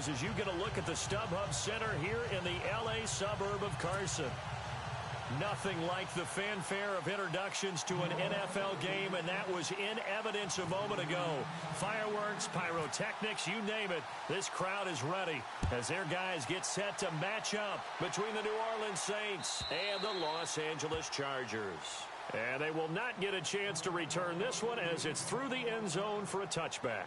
Steelers as you get a look at the StubHub Center here in the L.A. suburb of Carson. Nothing like the fanfare of introductions to an NFL game, and that was in evidence a moment ago. Fireworks, pyrotechnics, you name it. This crowd is ready as their guys get set to match up between the New Orleans Saints and the Los Angeles Chargers. And they will not get a chance to return this one as it's through the end zone for a touchback.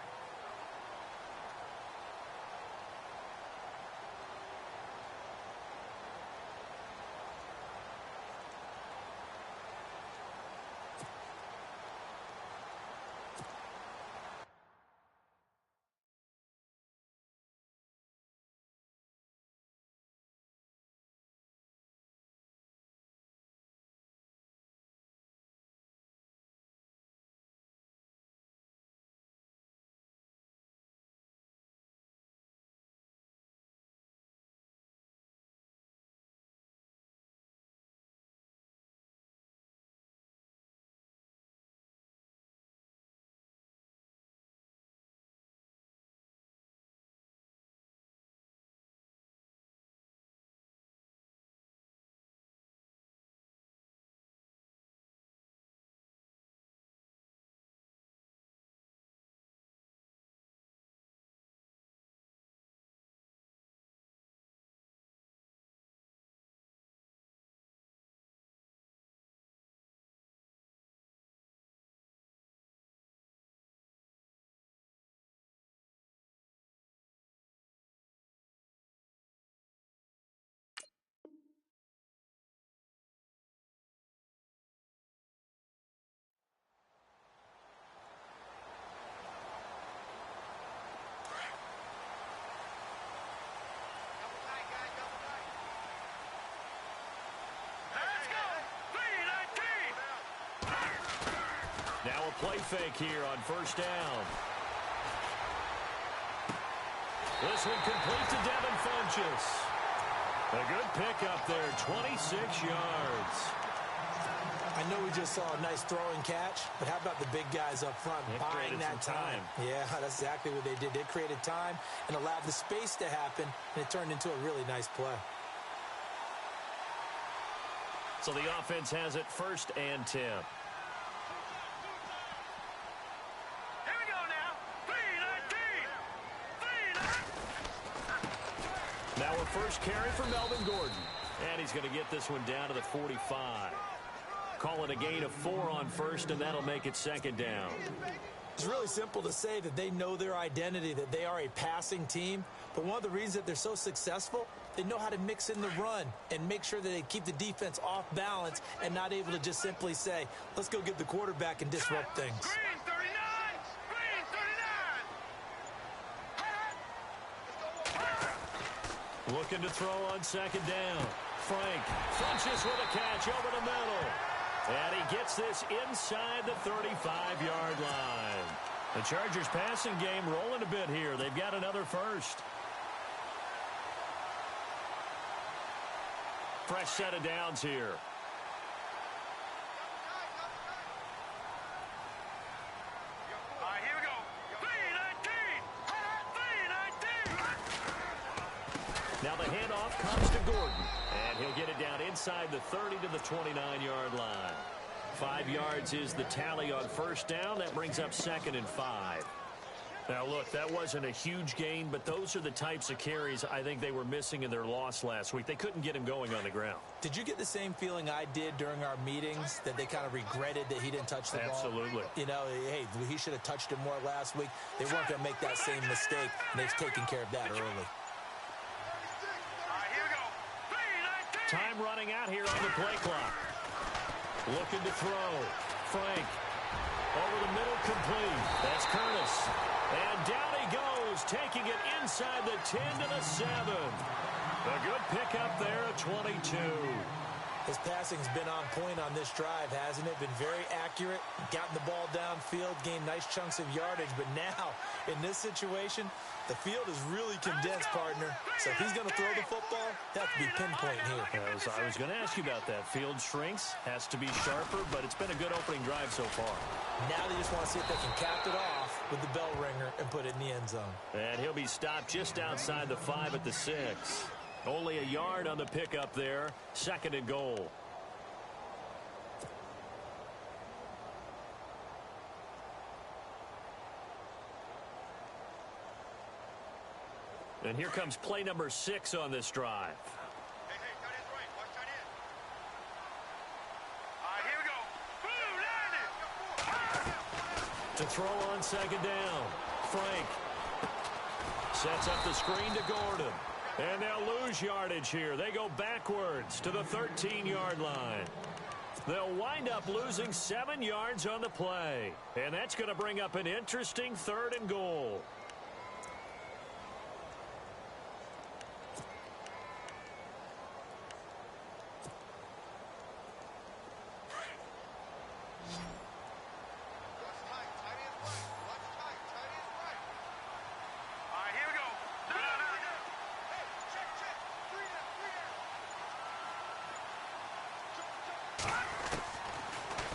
Now a play fake here on first down. This one complete to Devin Funchess. A good pickup there, 26 yards. I know we just saw a nice throwing catch, but how about the big guys up front buying that time? Yeah, that's exactly what they did. They created time and allowed the space to happen, and it turned into a really nice play. So the offense has it 1st and 10. Now a first carry for Melvin Gordon. And he's going to get this one down to the 45. Call it a gain of 4 on first, and that'll make it 2nd down. It's really simple to say that they know their identity, that they are a passing team. But one of the reasons that they're so successful, they know how to mix in the run and make sure that they keep the defense off balance and not able to just simply say, let's go get the quarterback and disrupt things. Looking to throw on 2nd down. Frank Funchess with a catch over the middle. And he gets this inside the 35-yard line. The Chargers passing game rolling a bit here. They've got another first. Fresh set of downs here. Now the handoff comes to Gordon, and he'll get it down inside the 30 to the 29-yard line. 5 yards is the tally on first down. That brings up 2nd and 5. Now, look, that wasn't a huge gain, but those are the types of carries I think they were missing in their loss last week. They couldn't get him going on the ground. Did you get the same feeling I did during our meetings, that they kind of regretted that he didn't touch the ball? Absolutely. You know, hey, he should have touched it more last week. They weren't going to make that same mistake, and they've taken care of that early. Time running out here on the play clock. Looking to throw. Frank. Over the middle, complete. That's Curtis. And down he goes, taking it inside the 10 to the 7. A good pickup there at 22. His passing's been on point on this drive, hasn't it? Been very accurate, gotten the ball downfield, gained nice chunks of yardage. But now, in this situation, the field is really condensed, partner. So if he's going to throw the football, that could be pinpoint here. I was going to ask you about that. Field shrinks, has to be sharper, but it's been a good opening drive so far. Now they just want to see if they can cap it off with the bell ringer and put it in the end zone. And he'll be stopped just outside the 5 at the 6. Only a yard on the pickup there. 2nd and goal. And here comes play number 6 on this drive. Hey, tight end's right. Watch tight end. All right, here we go. Boom, there it is. To throw on 2nd down. Frank sets up the screen to Gordon. And they'll lose yardage here. They go backwards to the 13-yard line. They'll wind up losing 7 yards on the play. And that's going to bring up an interesting 3rd and goal.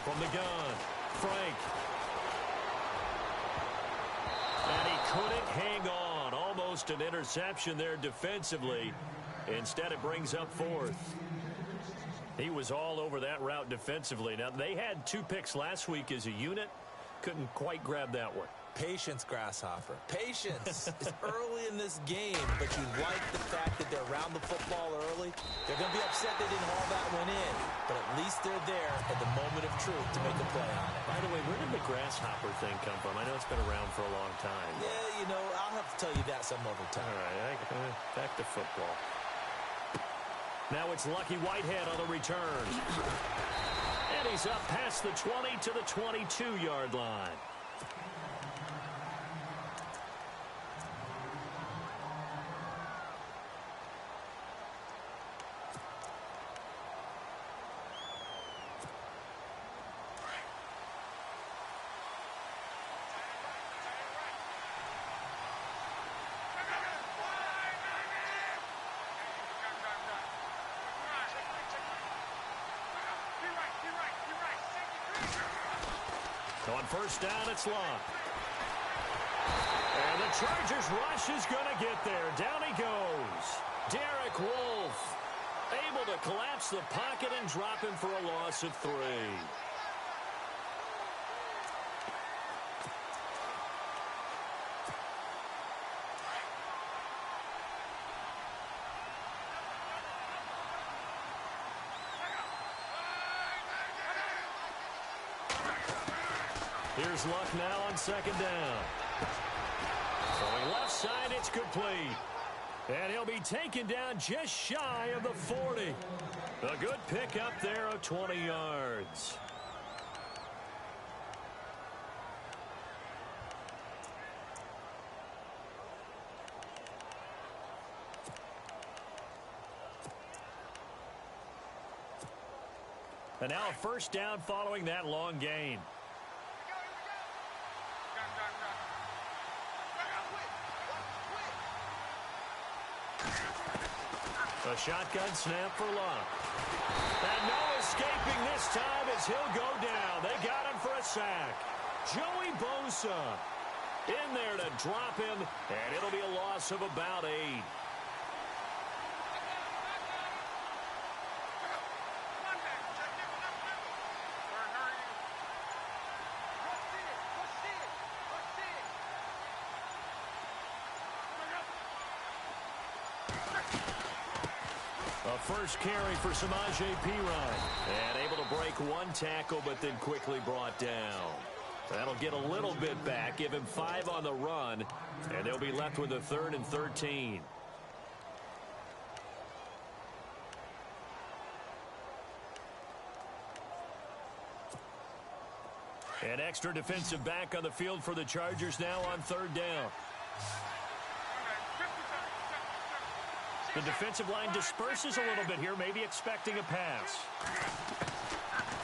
From the gun, Frank. And he couldn't hang on. Almost an interception there defensively. Instead, it brings up 4th. He was all over that route defensively. Now, they had 2 picks last week as a unit. Couldn't quite grab that one. Patience, Grasshopper. Patience. It's early in this game, but you like the fact that they're around the football early. They're going to be upset they didn't haul that one in, but at least they're there at the moment of truth to make a play on it. By the way, where did the Grasshopper thing come from? I know it's been around for a long time. Yeah, you know, I'll have to tell you that some other time. All right, back to football. Now it's Lucky Whitehead on the return. And he's up past the 20 to the 22-yard line. On 1st down, it's Locke. And the Chargers rush is going to get there. Down he goes. Derek Wolfe able to collapse the pocket and drop him for a loss of 3. Here's Luck now on 2nd down. Throwing left side, it's complete. And he'll be taken down just shy of the 40. A good pickup there of 20 yards. And now a 1st down following that long gain. A shotgun snap for Locke. And no escaping this time as he'll go down. They got him for a sack. Joey Bosa in there to drop him, and it'll be a loss of about 8. A first carry for Samaje Perine. And able to break 1 tackle, but then quickly brought down. That'll get a little bit back, give him 5 on the run, and they'll be left with a 3rd and 13. An extra defensive back on the field for the Chargers now on 3rd down. The defensive line disperses a little bit here, maybe expecting a pass.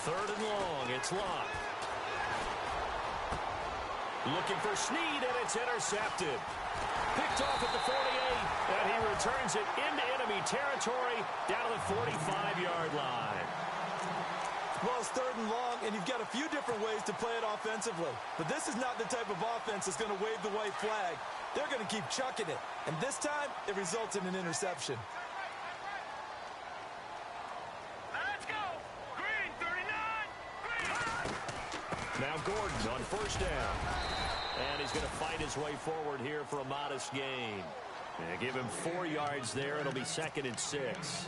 3rd and long, it's Locke. Looking for Snead, and it's intercepted. Picked off at the 48, and he returns it into enemy territory down to the 45-yard line. Well, it's 3rd and long, and you've got a few different ways to play it offensively. But this is not the type of offense that's going to wave the white flag. They're going to keep chucking it. And this time, it results in an interception. Let's go. Green, 39. Green. Now Gordon on 1st down. And he's going to fight his way forward here for a modest gain. And give him 4 yards there. It'll be 2nd and 6.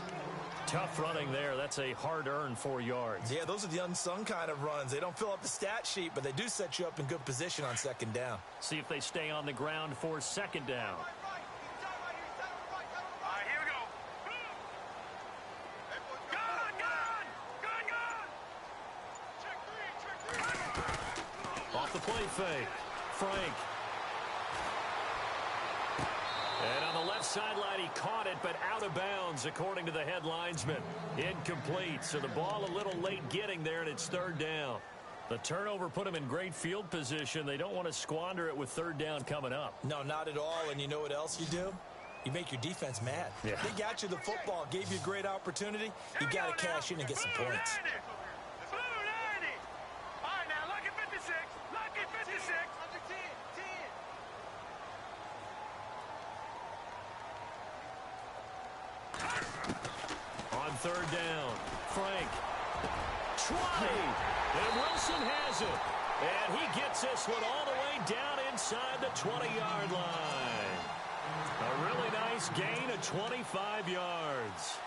Tough running there. That's a hard-earned 4 yards. Yeah, those are the unsung kind of runs. They don't fill up the stat sheet, but they do set you up in good position on 2nd down. See if they stay on the ground for 2nd down. All right, here we go. Gun, gun. Gun, gun. Check 3, check 3. Off the play fake. Frank. And on the left sideline, he caught it, but out of bounds, according to the head linesman. Incomplete, so the ball a little late getting there, and it's 3rd down. The turnover put him in great field position. They don't want to squander it with 3rd down coming up. No, not at all. And you know what else you do? You make your defense mad. Yeah. They got you the football, gave you a great opportunity. You got to cash in and get some points. Blue 90. All right, now, lucky 56. Lucky 56. Under 10. 10. On 3rd down, Frank. 20. And Wilson has it. And he gets this one all the way down inside the 20-yard line. A really nice gain of 25 yards.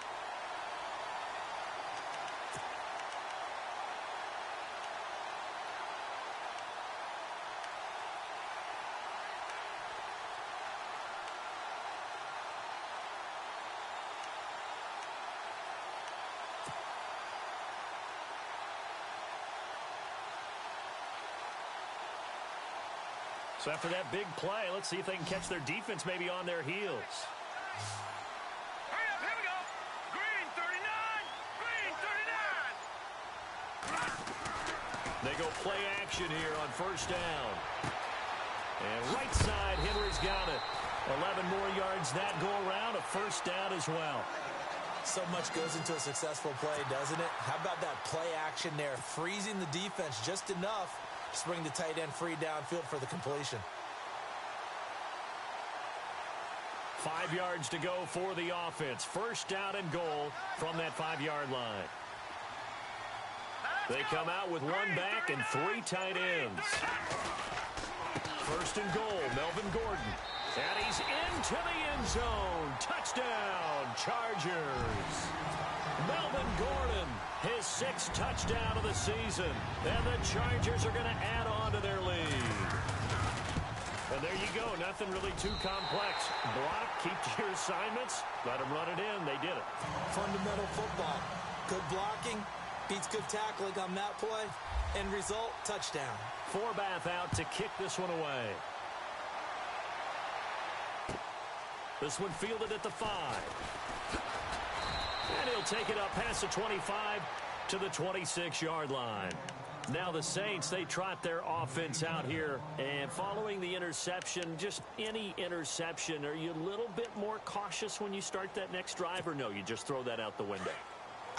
So after that big play, let's see if they can catch their defense maybe on their heels. Hurry up, here we go. Green 39. Green 39. They go play action here on 1st down. And right side, Henry's got it. 11 more yards that go around, a 1st down as well. So much goes into a successful play, doesn't it? How about that play action there, freezing the defense just enough to bring the tight end free downfield for the completion. 5 yards to go for the offense. 1st down and goal from that 5-yard line. They come out with 1 back and 3 tight ends. 1st and goal, Melvin Gordon. And he's into the end zone. Touchdown, Chargers. Melvin Gordon, his 6th touchdown of the season. And the Chargers are going to add on to their lead. And there you go. Nothing really too complex. Block, keep to your assignments, let them run it in. They did it. Fundamental football. Good blocking, beats good tackling on that play. End result, touchdown. Forbath out to kick this one away. This one fielded at the 5. And he'll take it up past the 25 to the 26-yard line. Now the Saints, they trot their offense out here. And following the interception, just any interception, are you a little bit more cautious when you start that next drive? Or no, you just throw that out the window?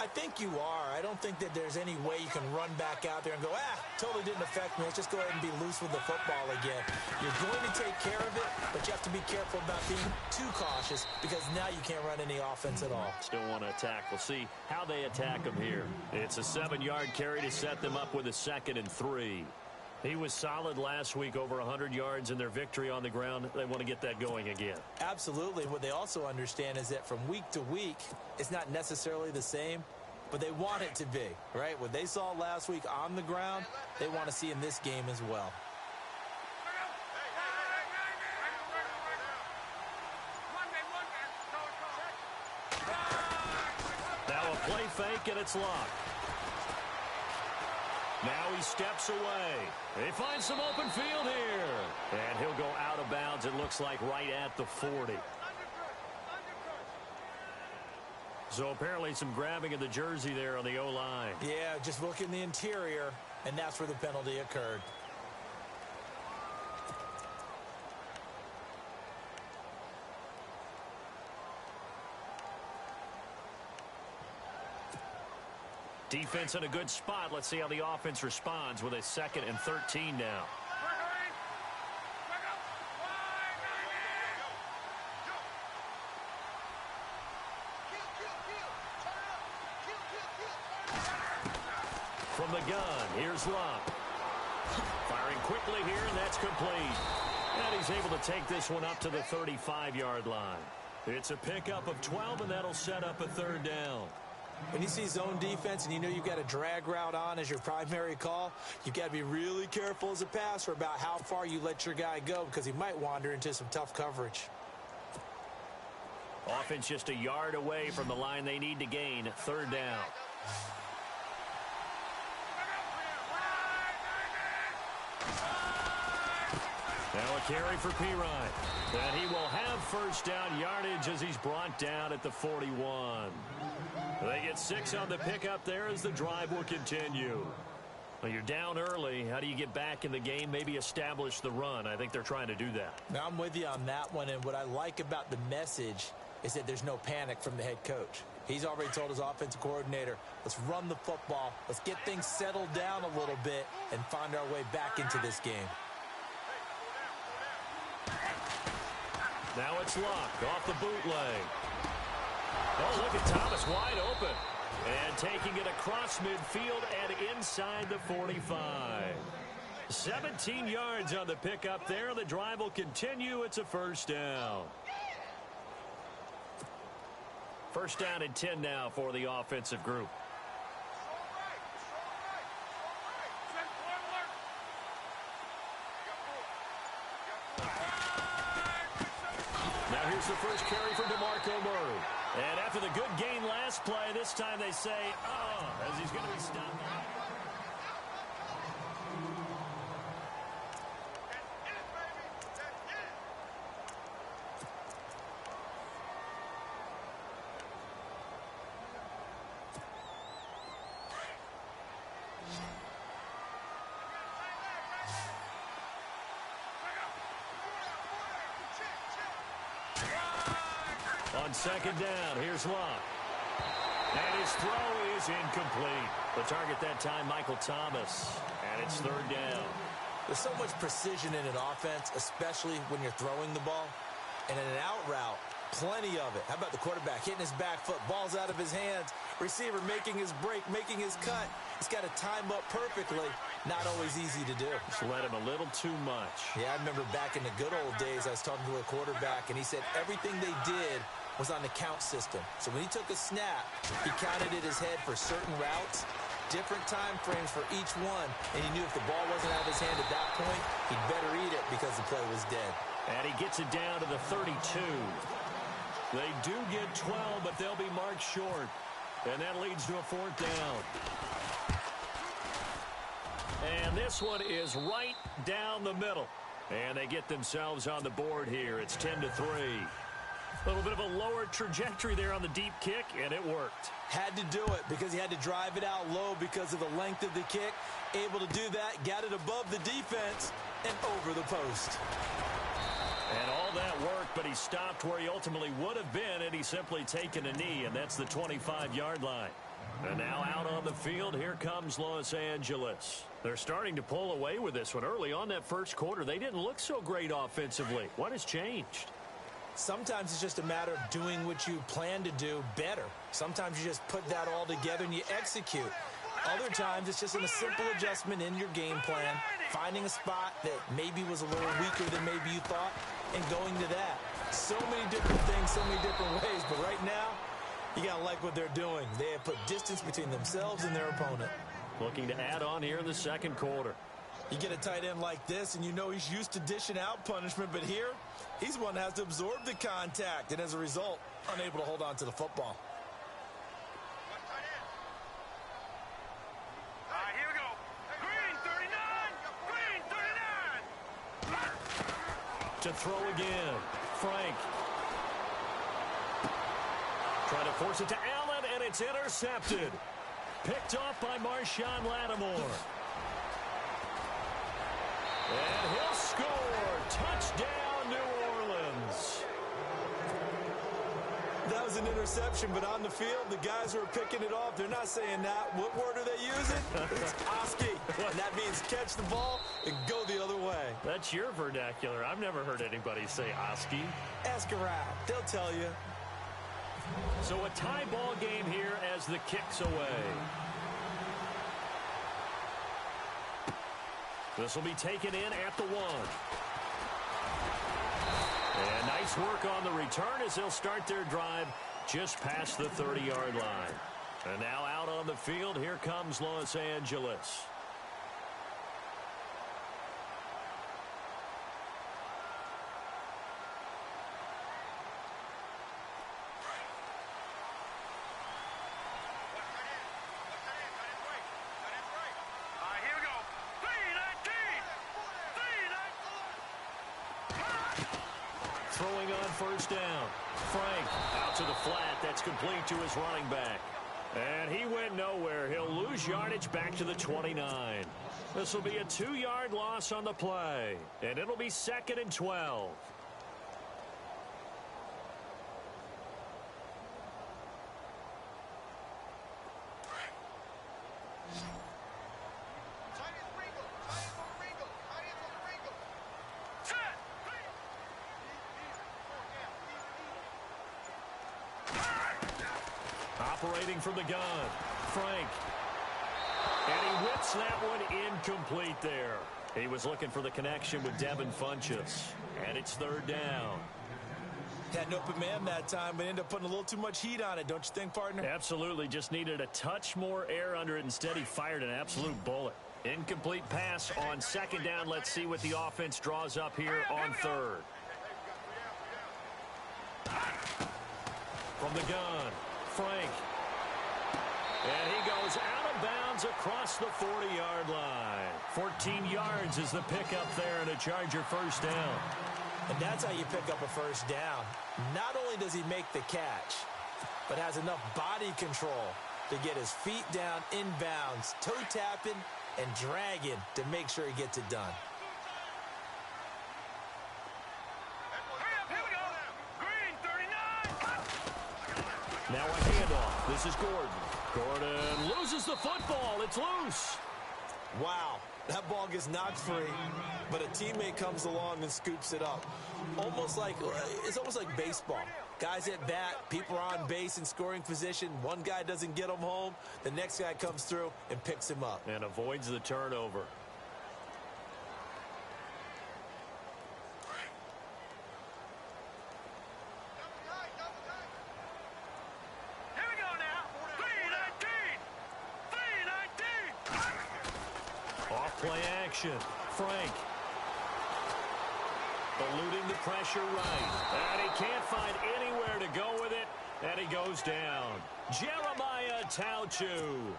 I think you are. I don't think that there's any way you can run back out there and go, totally didn't affect me. Let's just go ahead and be loose with the football again. You're going to take care of it, but you have to be careful about being too cautious because now you can't run any offense at all. Still want to attack. We'll see how they attack them here. It's a 7-yard carry to set them up with a 2nd and 3. He was solid last week, over 100 yards in their victory on the ground. They want to get that going again. Absolutely. What they also understand is that from week to week, it's not necessarily the same, but they want it to be, right? What they saw last week on the ground, they want to see in this game as well. Now a play fake, and it's locked. Now he steps away. They find some open field here. And he'll go out of bounds, it looks like, right at the 40. So apparently some grabbing of the jersey there on the O-line. Yeah, just look in the interior, and that's where the penalty occurred. Defense in a good spot. Let's see how the offense responds with a 2nd and 13 now. From the gun, here's Luck. Firing quickly here, and that's complete. And he's able to take this one up to the 35-yard line. It's a pickup of 12, and that'll set up a 3rd down. When you see zone defense and you know you've got a drag route on as your primary call, you've got to be really careful as a passer about how far you let your guy go because he might wander into some tough coverage. Offense just a yard away from the line they need to gain. 3rd down. Now a carry for Pirine. And he will have 1st down yardage as he's brought down at the 41. They get 6 on the pickup there as the drive will continue. Well, you're down early. How do you get back in the game? Maybe establish the run. I think they're trying to do that. Now, I'm with you on that one, and what I like about the message is that there's no panic from the head coach. He's already told his offensive coordinator, let's run the football, let's get things settled down a little bit and find our way back into this game. Now it's Luck off the bootleg. Oh, look at Thomas wide open. And taking it across midfield and inside the 45. 17 yards on the pickup there. The drive will continue. It's a 1st down. 1st down and 10 now for the offensive group. Now here's the first carry for DeMarco Murray. And after the good gain last play, this time they say, as he's going to be stopped. On 2nd down, here's Luck. And his throw is incomplete. The target that time, Michael Thomas. And it's 3rd down. There's so much precision in an offense, especially when you're throwing the ball. And in an out route, plenty of it. How about the quarterback hitting his back foot, ball's out of his hands, receiver making his break, making his cut. He's got to time up perfectly. Not always easy to do. Just let him a little too much. Yeah, I remember back in the good old days, I was talking to a quarterback, and he said everything they did was on the count system. So when he took a snap, he counted in his head for certain routes, different time frames for each one, and he knew if the ball wasn't out of his hand at that point, he'd better eat it because the play was dead. And he gets it down to the 32. They do get 12, but they'll be marked short. And that leads to a 4th down. And this one is right down the middle. And they get themselves on the board here. It's 10-3. A little bit of a lower trajectory there on the deep kick, and it worked. Had to do it because he had to drive it out low because of the length of the kick. Able to do that, got it above the defense and over the post. And all that worked, but he stopped where he ultimately would have been, and he's simply taken a knee, and that's the 25-yard line. And now out on the field, here comes Los Angeles. They're starting to pull away with this one. Early on that first quarter, they didn't look so great offensively. What has changed? Sometimes it's just a matter of doing what you plan to do better. Sometimes you just put that all together and you execute. Other times it's just a simple adjustment in your game plan, finding a spot that maybe was a little weaker than maybe you thought, and going to that. So many different things, so many different ways, but right now, you got to like what they're doing. They have put distance between themselves and their opponent. Looking to add on here in the second quarter. You get a tight end like this, and you know he's used to dishing out punishment, but here, he's one that has to absorb the contact, and as a result, unable to hold on to the football. Here we go. Green 39. Green 39. To throw again. Frank. Trying to force it to Allen, and it's intercepted. Picked off by Marshawn Lattimore. And he'll score. Touchdown, New Orleans. That was an interception, but on the field, the guys who are picking it off, they're not saying that. What word are they using? It's Oski, and that means catch the ball and go the other way. That's your vernacular. I've never heard anybody say Oski. Ask around. They'll tell you. So a tie ball game here as the kick's away. This will be taken in at the 1. And nice work on the return as they'll start their drive just past the 30-yard line. And now out on the field, here comes Los Angeles. Here we go. 3-19. Throwing on first down. Frank out to the flat. That's complete to his running back. And he went nowhere. He'll lose yardage back to the 29. This will be a 2-yard loss on the play. And it'll be 2nd and 12. Operating from the gun, Frank. And he whips that one incomplete there. He was looking for the connection with Devin Funchess. And it's 3rd down. Had an open man that time, but ended up putting a little too much heat on it, don't you think, partner? Absolutely. Just needed a touch more air under it. Instead, he fired an absolute bullet. Incomplete pass on 2nd down. Let's see what the offense draws up here on 3rd. From the gun, Frank. And he goes out of bounds across the 40-yard line. 14 yards is the pickup there and a Charger first down. And that's how you pick up a first down. Not only does he make the catch, but has enough body control to get his feet down inbounds, toe tapping and dragging to make sure he gets it done. Here we go. Green 39. Now a handoff. This is Gordon. Gordon loses the football. It's loose. Wow, that ball gets knocked free, but a teammate comes along and scoops it up. It's almost like baseball. Guys at bat, people are on base in scoring position. One guy doesn't get him home. The next guy comes through and picks him up. And avoids the turnover. Here we go now. 3-19. 3-19. Off play action. Frank. Eluding the pressure right. And he can't find anywhere to go with it. And he goes down. Jeremiah Tauchu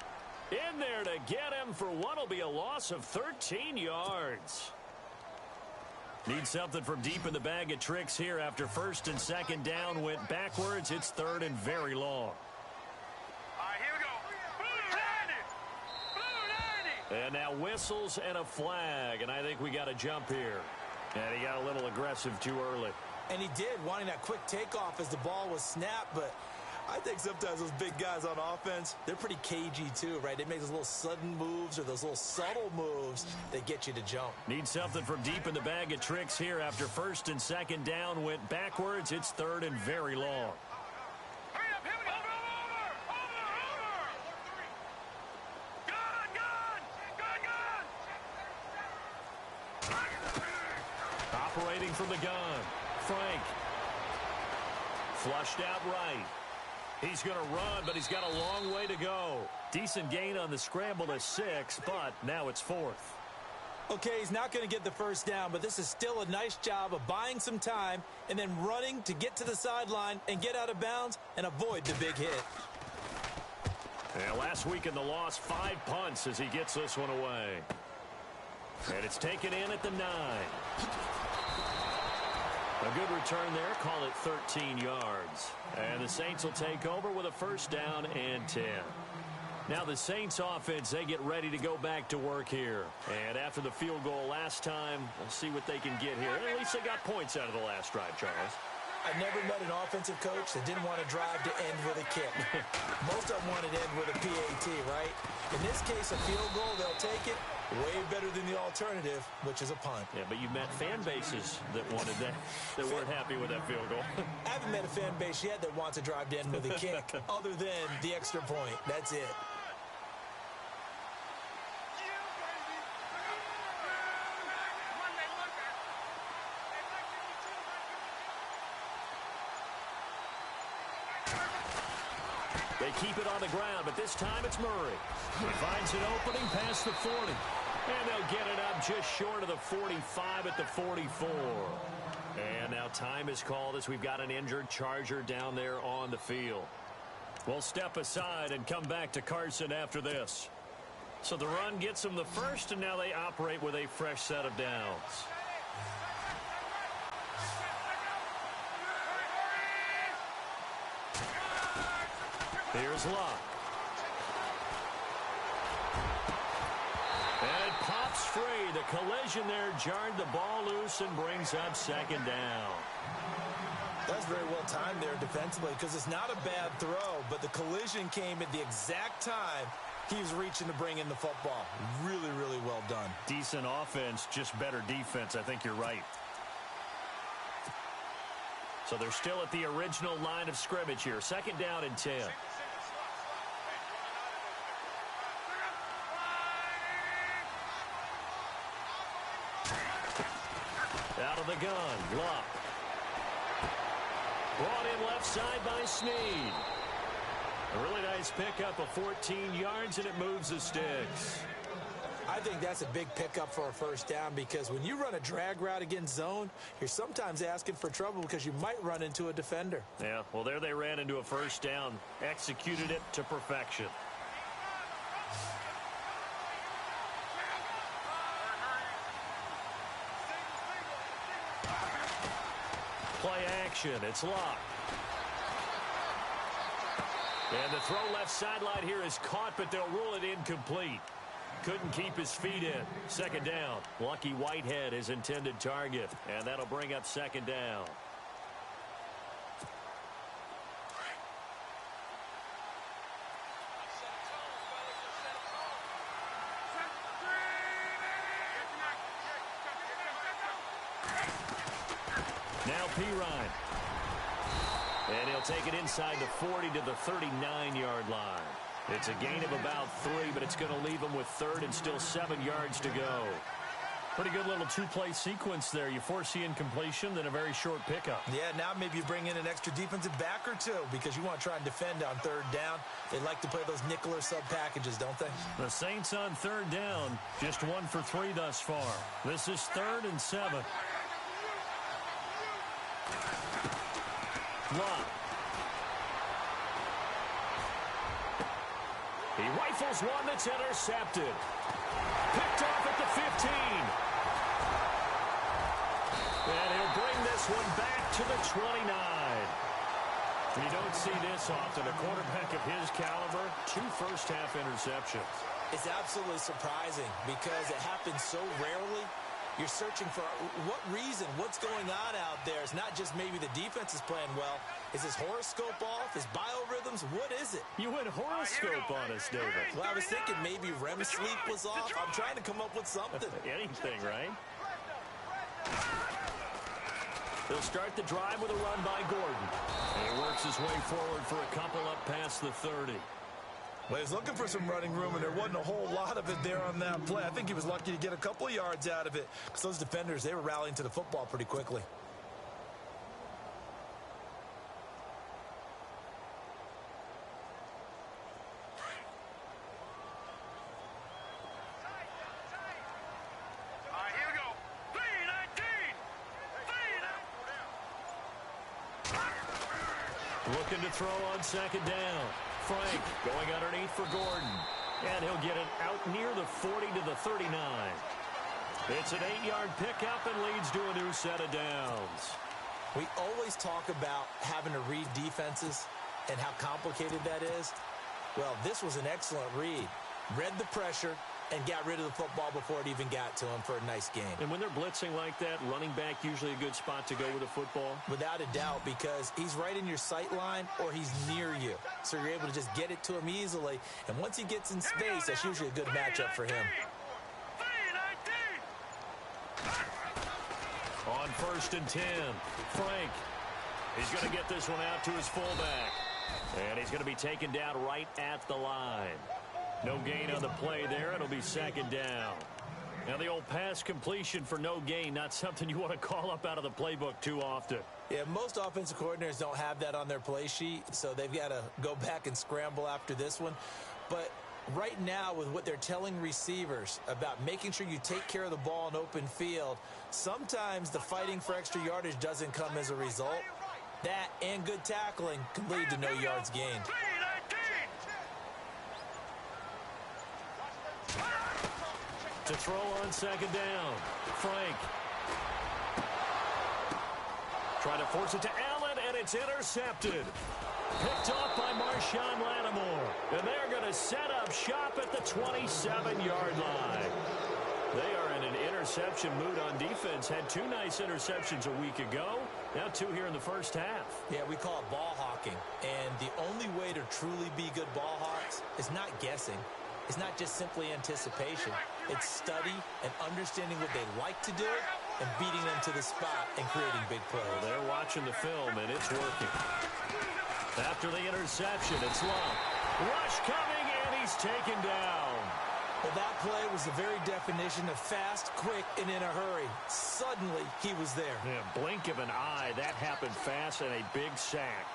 in there to get him for what will be a loss of 13 yards. Need something from deep in the bag of tricks here after 1st and 2nd down went backwards. It's 3rd and very long. Here we go. Blue 90. Blue 90. And now whistles and a flag. And I think we got a jump here. And he got a little aggressive too early. And he did, wanting that quick takeoff as the ball was snapped, but I think sometimes those big guys on offense, they're pretty cagey too, right? They make those little sudden moves or those little subtle moves that get you to jump. Need something from deep in the bag of tricks here after 1st and 2nd down went backwards. It's 3rd and very long. Hurry up. Here we go. Over. Gun. Operating from the gun. Frank. Flushed out right. He's going to run, but he's got a long way to go. Decent gain on the scramble to 6, but now it's 4th. Okay, he's not going to get the first down, but this is still a nice job of buying some time and then running to get to the sideline and get out of bounds and avoid the big hit. And last week in the loss, 5 punts as he gets this one away. And it's taken in at the 9. A good return there. Call it 13 yards. And the Saints will take over with a first down and 10. Now the Saints offense, they get ready to go back to work here. And after the field goal last time, we'll see what they can get here. At least they got points out of the last drive, Charles. I never met an offensive coach that didn't want to drive to end with a kick. Most of them wanted to end with a PAT, right? In this case, a field goal, they'll take it. Way better than the alternative, which is a punt. Yeah, but you met fan bases that wanted that, that weren't happy with that field goal. I haven't met a fan base yet that wants to drive to end with a kick other than the extra point. That's it. They keep it on the ground, but this time it's Murray. He finds an opening past the 40. And they'll get it up just short of the 45 at the 44. And now time is called as we've got an injured Charger down there on the field. We'll step aside and come back to Carson after this. So the run gets them the first, and now they operate with a fresh set of downs. Here's Locke. And it pops free. The collision there jarred the ball loose and brings up second down. That's very well timed there defensively because it's not a bad throw, but the collision came at the exact time he was reaching to bring in the football. Really, really well done. Decent offense, just better defense. I think you're right. So they're still at the original line of scrimmage here. Second down and 10. Out of the gun, Locke. Brought in left side by Snead. A really nice pickup of 14 yards, and it moves the sticks. I think that's a big pickup for a first down because when you run a drag route against zone, you're sometimes asking for trouble because you might run into a defender. Yeah, well, there they ran into a first down, executed it to perfection. Play action, it's Locke. And the throw left sideline here is caught, but they'll rule it incomplete. Couldn't keep his feet in. Second down. Lucky Whitehead is intended target, and that'll bring up second down. Now Pirine. And he'll take it inside the 40 to the 39-yard line. It's a gain of about 3, but it's going to leave him with third and still 7 yards to go. Pretty good little two-play sequence there. You force the incompletion, then a very short pickup. Yeah, now maybe you bring in an extra defensive back or two because you want to try and defend on third down. They like to play those nickel or sub packages, don't they? The Saints on third down, just 1 for 3 thus far. This is 3rd and 7. Locke. He rifles one that's intercepted. Picked off at the 15. And he'll bring this one back to the 29. You don't see this often. A quarterback of his caliber, 2 first-half interceptions. It's absolutely surprising because it happens so rarely. You're searching for what reason, what's going on out there. It's not just maybe the defense is playing well. Is his horoscope off? His biorhythms? What is it? You went horoscope on us, David. Well, I was thinking maybe REM sleep was off. I'm trying to come up with something. Anything, right? He'll start the drive with a run by Gordon. And he works his way forward for a couple up past the 30. Well, he was looking for some running room, and there wasn't a whole lot of it there on that play. I think he was lucky to get a couple of yards out of it because those defenders, they were rallying to the football pretty quickly. All right, here we go. 3-19. Looking to throw on second down. Frank going underneath for Gordon. And he'll get it out near the 40 to the 39. It's an 8-yard pickup and leads to a new set of downs. We always talk about having to read defenses and how complicated that is. Well, this was an excellent read. Read the pressure, and got rid of the football before it even got to him for a nice game. And when they're blitzing like that, running back usually a good spot to go with the football? Without a doubt, because he's right in your sight line or he's near you. So you're able to just get it to him easily. And once he gets in space, that's usually a good matchup for him. On 1st and 10, Frank. He's going to get this one out to his fullback. And he's going to be taken down right at the line. No gain on the play there. It'll be 2nd down. Now the old pass completion for no gain, not something you want to call up out of the playbook too often. Yeah, most offensive coordinators don't have that on their play sheet, so they've got to go back and scramble after this one. But right now, with what they're telling receivers about making sure you take care of the ball in open field, sometimes the fighting for extra yardage doesn't come as a result. That and good tackling can lead to no yards gained. To throw on 2nd down, Frank. Trying to force it to Allen, and it's intercepted. Picked off by Marshawn Lattimore. And they're going to set up shop at the 27-yard line. They are in an interception mood on defense. Had 2 nice interceptions a week ago. Now 2 here in the first half. Yeah, we call it ball hawking. And the only way to truly be good ball hawks is not guessing. It's not just simply anticipation. It's study and understanding what they like to do and beating them to the spot and creating big plays. Well, they're watching the film, and it's working. After the interception, it's long. Rush coming, and he's taken down. Well, that play was the very definition of fast, quick, and in a hurry. Suddenly, he was there. Yeah, blink of an eye. That happened fast and a big sack.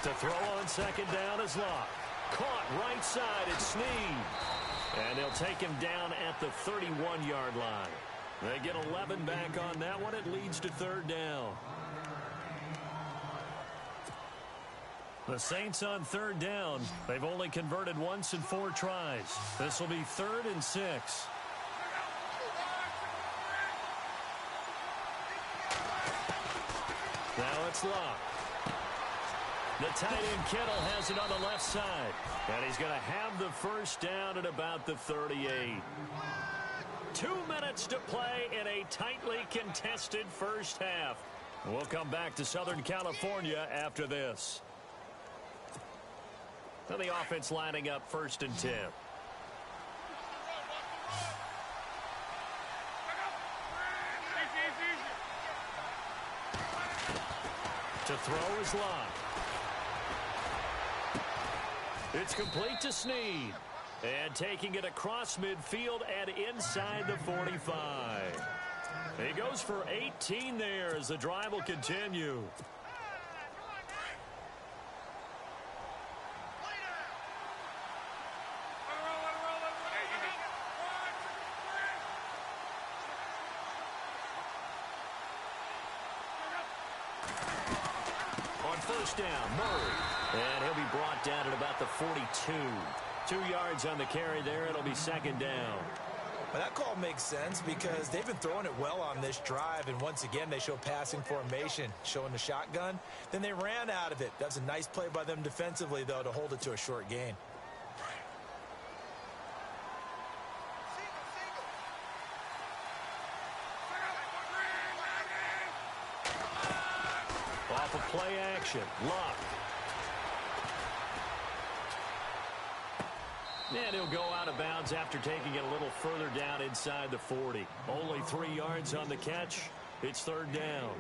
To throw on 2nd down is Locke. Caught right side, it's Snead. And they'll take him down at the 31-yard line. They get 11 back on that one. It leads to 3rd down. The Saints on 3rd down. They've only converted once in 4 tries. This will be 3rd and 6. Now it's Locke. The tight end Kittle has it on the left side. And he's going to have the first down at about the 38. 2 minutes to play in a tightly contested first half. We'll come back to Southern California after this. Now the offense lining up 1st and 10. To throw is Locke. It's complete to Snead. And taking it across midfield and inside the 45. He goes for 18 there as the drive will continue. On 1st down, Murray. And he'll be brought down at about the 42. 2 yards on the carry there. It'll be 2nd down. Well, that call makes sense because they've been throwing it well on this drive. And once again, they show passing formation, showing the shotgun. Then they ran out of it. That's a nice play by them defensively, though, to hold it to a short gain. Off of play action, Locke. And he'll go out of bounds after taking it a little further down inside the 40. Only 3 yards on the catch. It's 3rd down.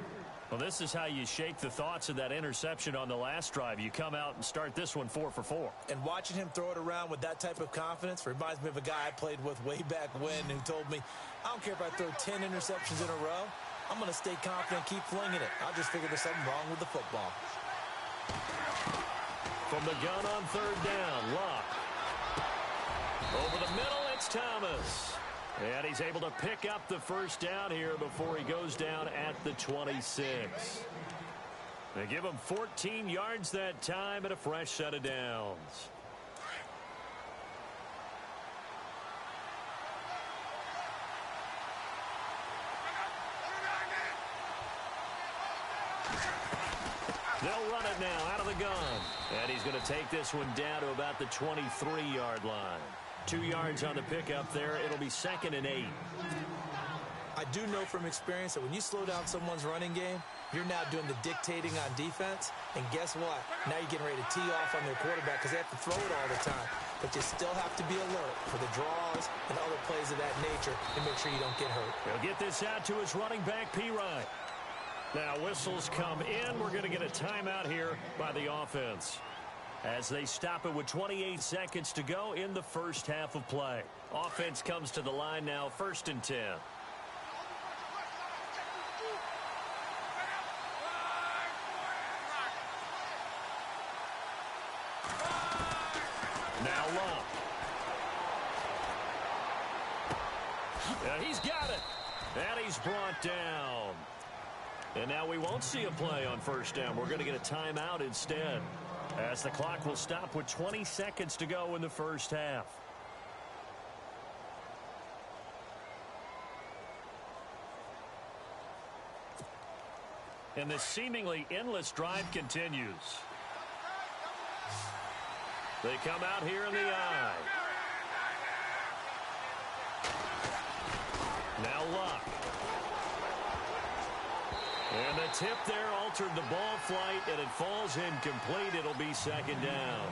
Well, this is how you shake the thoughts of that interception on the last drive. You come out and start this one 4 for 4. And watching him throw it around with that type of confidence reminds me of a guy I played with way back when who told me, I don't care if I throw 10 interceptions in a row. I'm going to stay confident, keep flinging it. I just figured there's something wrong with the football. From the gun on 3rd down, Locke. Over the middle, it's Thomas. And he's able to pick up the first down here before he goes down at the 26. They give him 14 yards that time and a fresh set of downs. They'll run it now out of the gun. And he's going to take this one down to about the 23-yard line. 2 yards on the pickup there. It'll be 2nd and 8. I do know from experience that when you slow down someone's running game, you're now doing the dictating on defense. And guess what? Now you're getting ready to tee off on their quarterback because they have to throw it all the time. But you still have to be alert for the draws and other plays of that nature and make sure you don't get hurt. He'll get this out to his running back, P-Ryan. Now whistles come in. We're going to get a timeout here by the offense as they stop it with 28 seconds to go in the first half of play. Offense comes to the line now, 1st and 10. Now Love. And he's got it. And he's brought down. And now we won't see a play on 1st down. We're going to get a timeout instead, as the clock will stop with 20 seconds to go in the first half. And this seemingly endless drive continues. They come out here in the eye. Now Luck. And the tip there altered the ball flight, and it falls incomplete. It'll be 2nd down.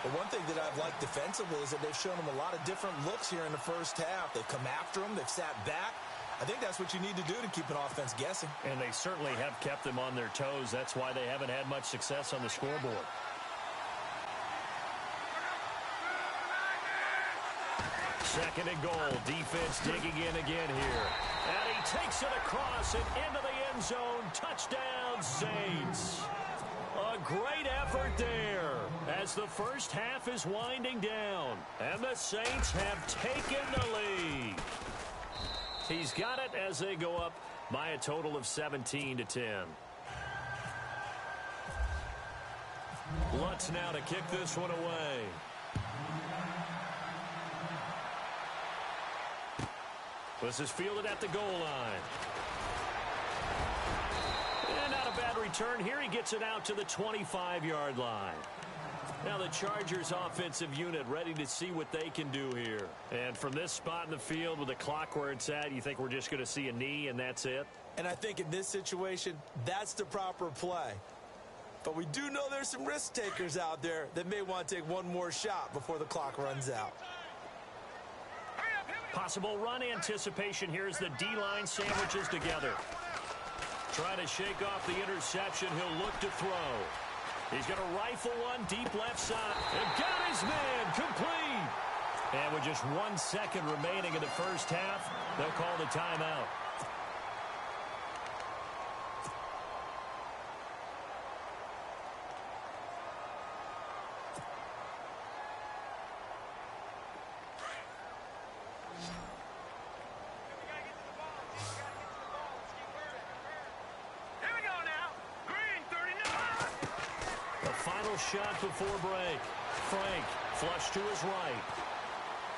But one thing that I've liked defensively is that they've shown them a lot of different looks here in the first half. They've come after them. They've sat back. I think that's what you need to do to keep an offense guessing. And they certainly have kept them on their toes. That's why they haven't had much success on the scoreboard. Second and goal. Defense digging in again here. And he takes it across and into the end zone. Touchdown, Saints. A great effort there as the first half is winding down. And the Saints have taken the lead. He's got it as they go up by a total of 17-10. Lutz now to kick this one away. This is fielded at the goal line. And not a bad return here. He gets it out to the 25-yard line. Now the Chargers offensive unit ready to see what they can do here. And from this spot in the field with the clock where it's at, you think we're just going to see a knee and that's it? And I think in this situation, that's the proper play. But we do know there's some risk takers out there that may want to take one more shot before the clock runs out. Possible run anticipation here as the D-line sandwiches together. Trying to shake off the interception. He'll look to throw. He's going to rifle one deep left side. And got his man complete. And with just 1 second remaining in the first half, they'll call the timeout. Shot before break. Frank flush to his right.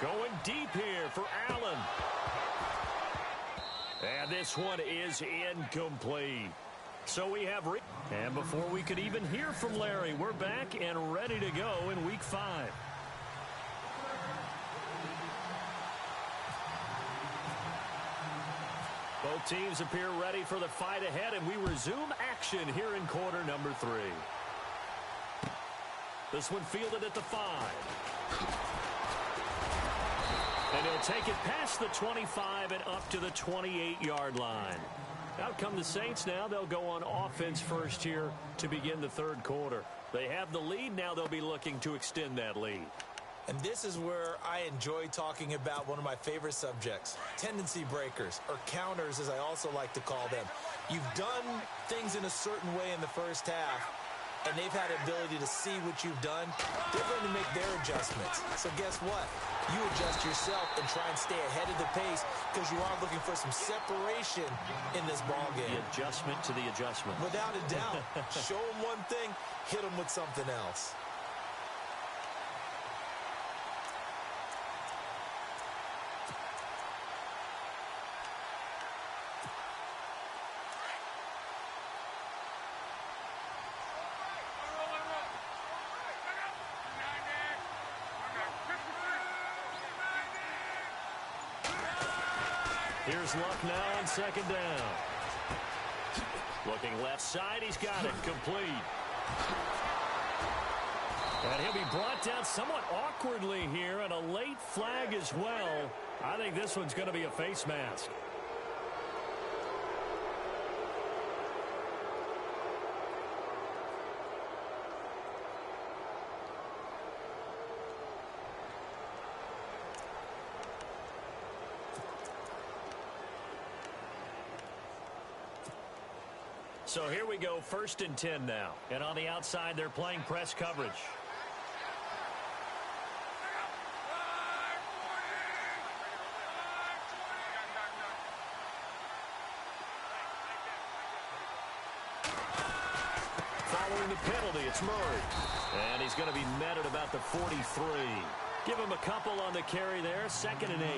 Going deep here for Allen. And this one is incomplete. So we have... And before we could even hear from Larry, we're back and ready to go in Week 5. Both teams appear ready for the fight ahead, and we resume action here in quarter number 3. This one fielded at the 5. And he'll take it past the 25 and up to the 28-yard line. Out come the Saints now. They'll go on offense first here to begin the third quarter. They have the lead. Now they'll be looking to extend that lead. And this is where I enjoy talking about one of my favorite subjects, tendency breakers, or counters as I also like to call them. You've done things in a certain way in the first half. and they've had the ability to see what you've done, they're going to make their adjustments. So guess what? You adjust yourself and try and stay ahead of the pace because you are looking for some separation in this ball game. The adjustment to the adjustment. Without a doubt. Show them one thing, hit them with something else. Here's Luck now on second down. Looking left side, he's got it complete. And he'll be brought down somewhat awkwardly here, and a late flag as well. I think this one's going to be a face mask. So here we go, 1st and 10 now. And on the outside, they're playing press coverage. Following the penalty, it's Murray. And he's going to be met at about the 43. Give him a couple on the carry there, 2nd and 8.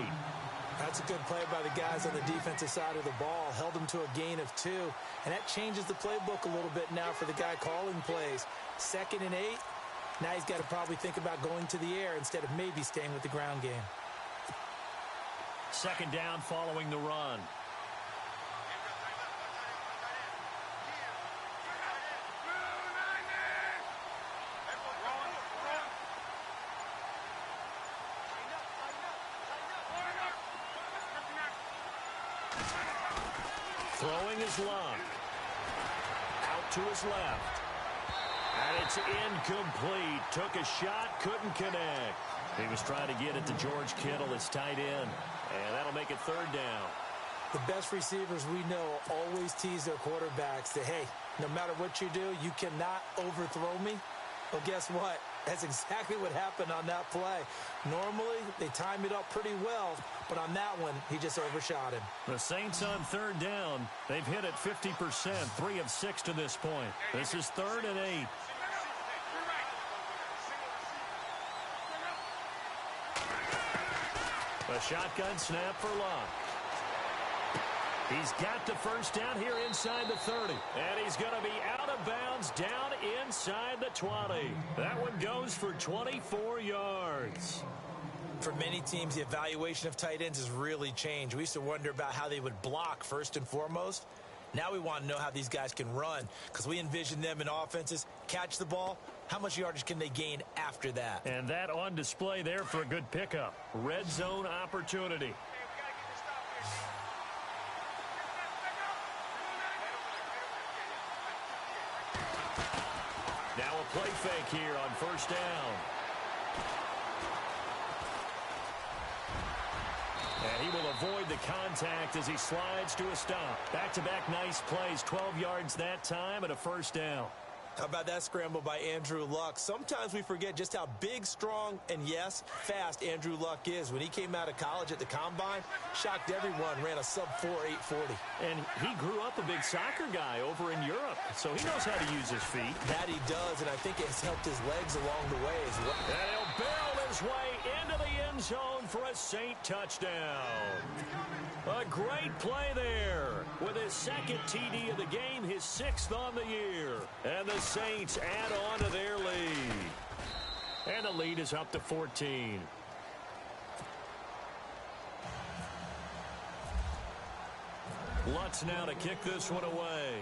That's a good play by the guys on the defensive side of the ball. Held them to a gain of 2. And that changes the playbook a little bit now for the guy calling plays. 2nd and 8. Now he's got to probably think about going to the air instead of maybe staying with the ground game. 2nd down following the run. Throwing his Luck. Out to his left. And it's incomplete. Took a shot, couldn't connect. He was trying to get it to George Kittle, his tight end. And that'll make it 3rd down. The best receivers we know always tease their quarterbacks that, hey, no matter what you do, you cannot overthrow me. Well, guess what? That's exactly what happened on that play. Normally, they time it up pretty well, but on that one, he just overshot him. The Saints on 3rd down. They've hit it 50%, 3 of 6 to this point. This is 3rd and 8. A shotgun snap for Luck. He's got the 1st down here inside the 30. And he's going to be out of bounds down inside the 20. That one goes for 24 yards. For many teams, the evaluation of tight ends has really changed. We used to wonder about how they would block first and foremost. Now we want to know how these guys can run because we envision them in offenses, catch the ball. How much yardage can they gain after that? And that on display there for a good pickup. Red zone opportunity. Now a play fake here on 1st down. And he will avoid the contact as he slides to a stop. Back-to-back nice plays, 12 yards that time and a 1st down. How about that scramble by Andrew Luck? Sometimes we forget just how big, strong, and yes, fast Andrew Luck is. When he came out of college at the Combine, shocked everyone, ran a sub-4 840. And he grew up a big soccer guy over in Europe, so he knows how to use his feet. That he does, and I think it's helped his legs along the way as well. And he'll barrel his way into the end zone for a Saint touchdown. A great play there with his 2nd TD of the game, his 6th on the year. And the Saints add on to their lead. And the lead is up to 14. Lutz now to kick this one away.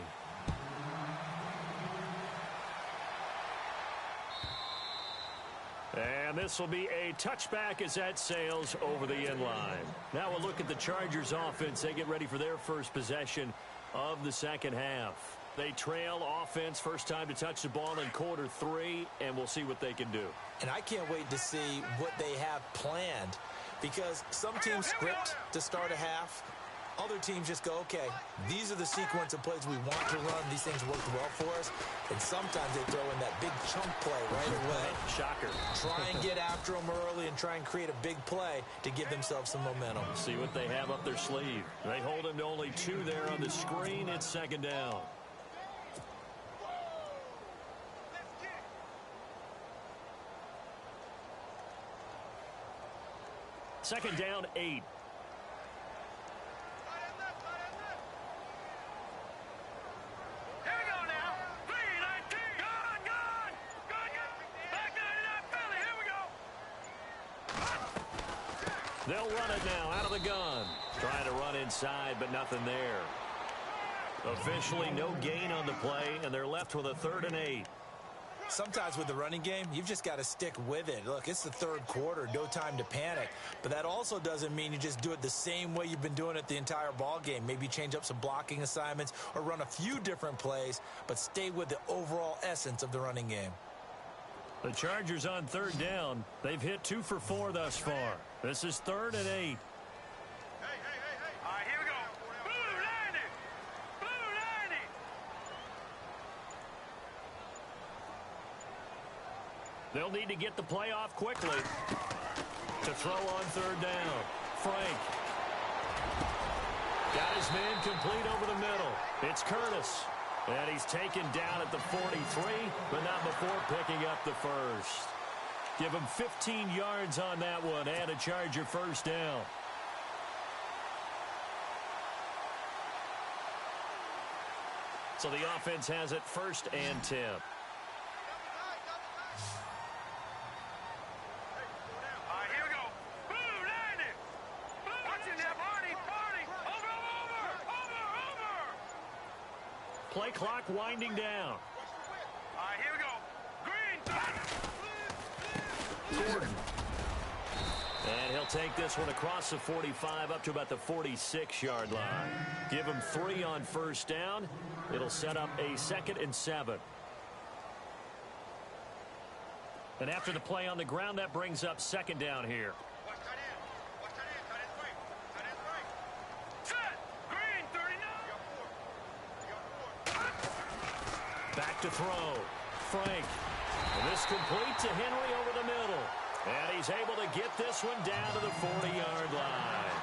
And this will be a touchback as that sails over the end line. Now we'll look at the Chargers offense. They get ready for their first possession of the 2nd half. They trail offense, first time to touch the ball in quarter 3, and we'll see what they can do. And I can't wait to see what they have planned because some teams script to start a half. Other teams just go, okay, these are the sequence of plays we want to run. These things worked well for us. And sometimes they throw in that big chunk play right away. Shocker. Try and get after them early and try and create a big play to give themselves some momentum. See what they have up their sleeve. They hold him to only 2 there on the screen. It's second down. Second down, 8. Here we go now. 3-19. Gone. Back 99 Philly. Here we go. They'll run it now out of the gun. Trying to run inside, but nothing there. Officially no gain on the play, and they're left with a 3rd and 8. Sometimes with the running game, you've just got to stick with it. Look, it's the 3rd quarter, no time to panic. But that also doesn't mean you just do it the same way you've been doing it the entire ball game. Maybe change up some blocking assignments or run a few different plays, but stay with the overall essence of the running game. The Chargers on 3rd down. They've hit 2 for 4 thus far. This is 3rd and 8. Hey. All right, here we go. Blue 90. They'll need to get the play off quickly to throw on 3rd down. Frank got his man complete over the middle. It's Curtis. And he's taken down at the 43, but not before picking up the first. Give him 15 yards on that one and a Charger first down. So the offense has it 1st and 10. All right, here we go. Blue 90. Watching that Barney. Over. Play clock winding down. All right, here we go. Green. Gordon. And he'll take this one across the 45 up to about the 46-yard line. Give him 3 on 1st down. It'll set up a 2nd and 7. And after the play on the ground, that brings up 2nd down here. Set. Green 39. Back to throw. Frank. And this complete to Henry over the middle. And he's able to get this one down to the 40-yard line.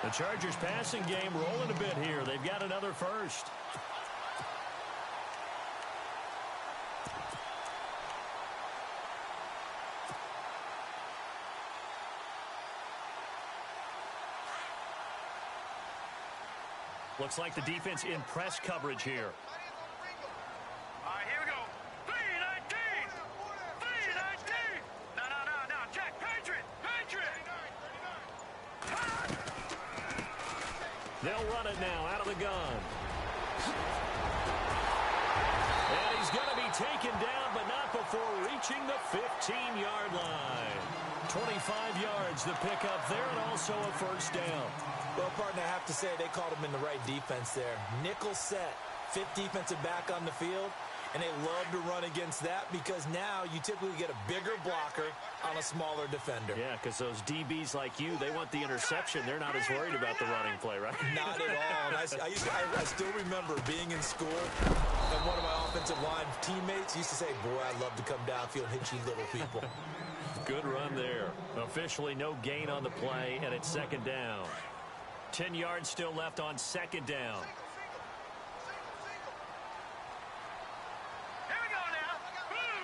The Chargers passing game rolling a bit here. They've got another first. Looks like the defense in press coverage here. All right, here we go. 3-19. No. Check. Patriot. They'll run it now out of the gun. And he's going to be taken down, but not before reaching the 15-yard line. 25 yards the pickup there, and also a first down. Well, partner, I have to say they called him in the right defense there. Nickel set, 5th defensive back on the field, and they love to run against that because now you typically get a bigger blocker on a smaller defender. Yeah, because those DBs like you, they want the interception. They're not as worried about the running play, right? Not at all. And I still remember being in school, and one of my offensive line teammates used to say, boy, I love to come downfield and hit you little people. Good run there. Officially no gain on the play, and it's 2nd down. 10 yards still left on 2nd down. Here we go now. Blue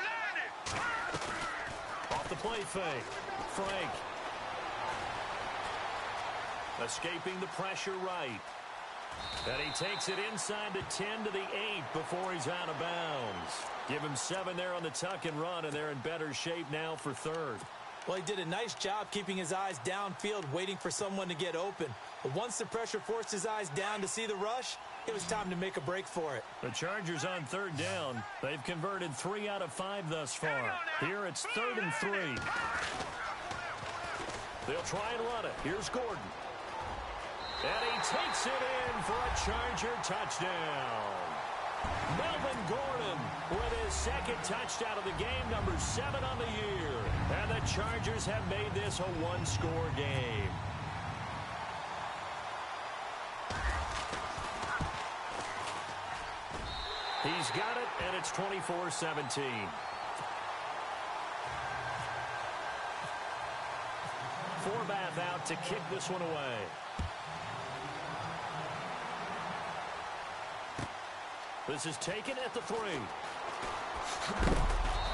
90. Off the play fake. Frank. Escaping the pressure right. And he takes it inside the 10 to the 8 before he's out of bounds. Give him 7 there on the tuck and run, and they're in better shape now for 3rd. Well, he did a nice job keeping his eyes downfield, waiting for someone to get open. But once the pressure forced his eyes down to see the rush, it was time to make a break for it. The Chargers on 3rd down. They've converted 3 out of 5 thus far. Here it's 3rd and 3. They'll try and run it. Here's Gordon. And he takes it in for a Charger touchdown. Melvin Gordon with his 2nd touchdown of the game, number 7 on the year. And the Chargers have made this a 1-score game. He's got it, and it's 24-17. Forbath out to kick this one away. This is taken at the 3.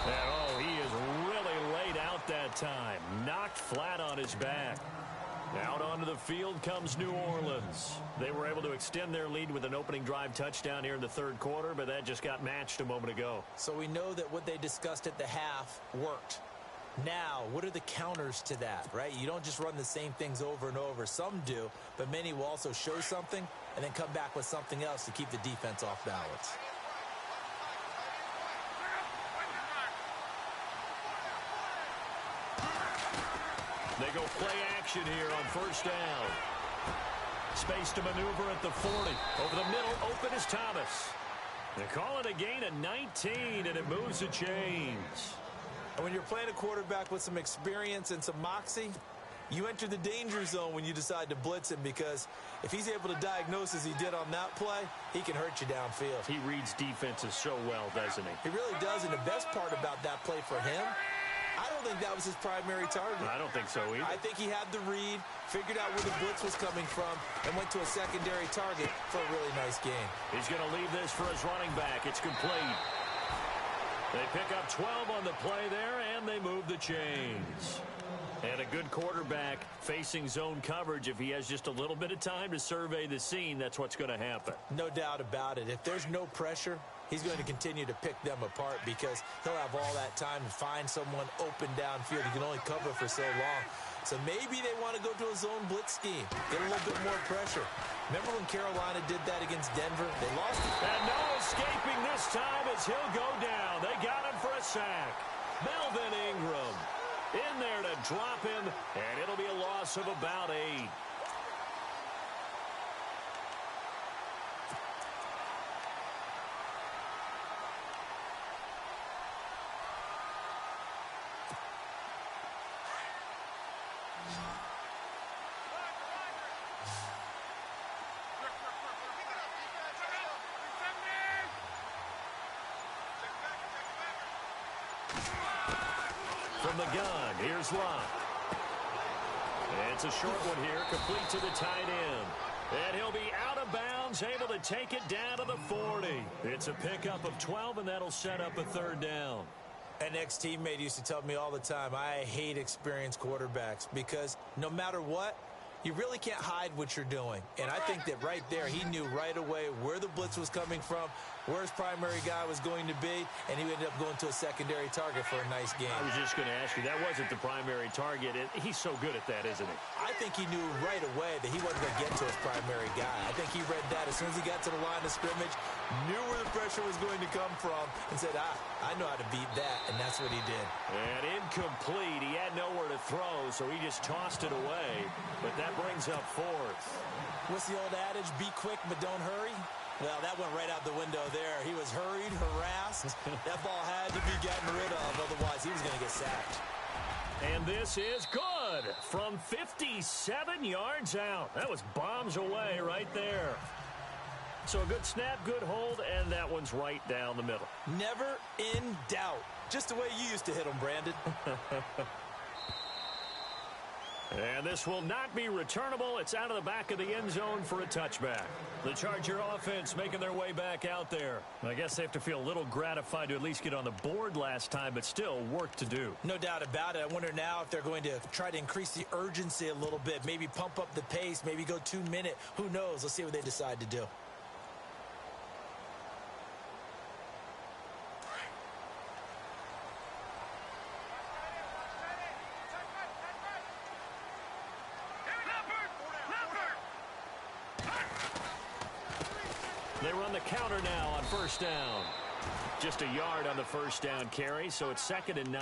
And oh, he is really laid out that time. Knocked flat on his back. Out onto the field comes New Orleans. They were able to extend their lead with an opening drive touchdown here in the third quarter, but that just got matched a moment ago. So we know that what they discussed at the half worked. Now, what are the counters to that, right? You don't just run the same things over and over. Some do, but many will also show something and then come back with something else to keep the defense off balance. They go play action here on first down. Space to maneuver at the 40. Over the middle, open is Thomas. They call it a gain of 19, and it moves the chains. And when you're playing a quarterback with some experience and some moxie, you enter the danger zone when you decide to blitz him, because if he's able to diagnose as he did on that play, he can hurt you downfield. He reads defenses so well, doesn't he? He really does, and the best part about that play for him, I don't think that was his primary target. I don't think so either. I think he had the read, figured out where the blitz was coming from, and went to a secondary target for a really nice gain. He's going to leave this for his running back. It's complete. They pick up 12 on the play there, and they move the chains. And a good quarterback facing zone coverage. If he has just a little bit of time to survey the scene, that's what's going to happen. No doubt about it. If there's no pressure, he's going to continue to pick them apart, because he'll have all that time to find someone open downfield. He can only cover for so long. So maybe they want to go to a zone blitz scheme, get a little bit more pressure. Remember when Carolina did that against Denver? They lost it. And no escaping this time as he'll go down. They got him for a sack. Melvin Ingram in there to drop him, and it'll be a loss of about 8. From the gun, here's Locke. It's a short one here, complete to the tight end. And he'll be out of bounds, able to take it down to the 40. It's a pickup of 12, and that'll set up a third down. An ex-teammate used to tell me all the time, I hate experienced quarterbacks, because no matter what, you really can't hide what you're doing. And I think that right there, he knew right away where the blitz was coming from, where his primary guy was going to be, and he ended up going to a secondary target for a nice game. I was just going to ask you, that wasn't the primary target. He's so good at that, isn't he? I think he knew right away that he wasn't going to get to his primary guy. I think he read that as soon as he got to the line of scrimmage, knew where the pressure was going to come from, and said, I know how to beat that, and that's what he did. And incomplete. He had nowhere to throw, so he just tossed it away. But that brings up 4th. What's the old adage? Be quick, but don't hurry. Well, that went right out the window there. He was hurried, harassed. That ball had to be gotten rid of, otherwise he was going to get sacked. And this is good from 57 yards out. That was bombs away right there. So a good snap, good hold, and that one's right down the middle. Never in doubt. Just the way you used to hit them, Brandon. And this will not be returnable. It's out of the back of the end zone for a touchback. The Charger offense making their way back out there. I guess they have to feel a little gratified to at least get on the board last time, but still work to do. No doubt about it. I wonder now if they're going to try to increase the urgency a little bit, maybe pump up the pace, maybe go 2-minute. Who knows? Let's see what they decide to do. They run the counter now on first down. Just a yard on the first down carry, so it's 2nd and 9.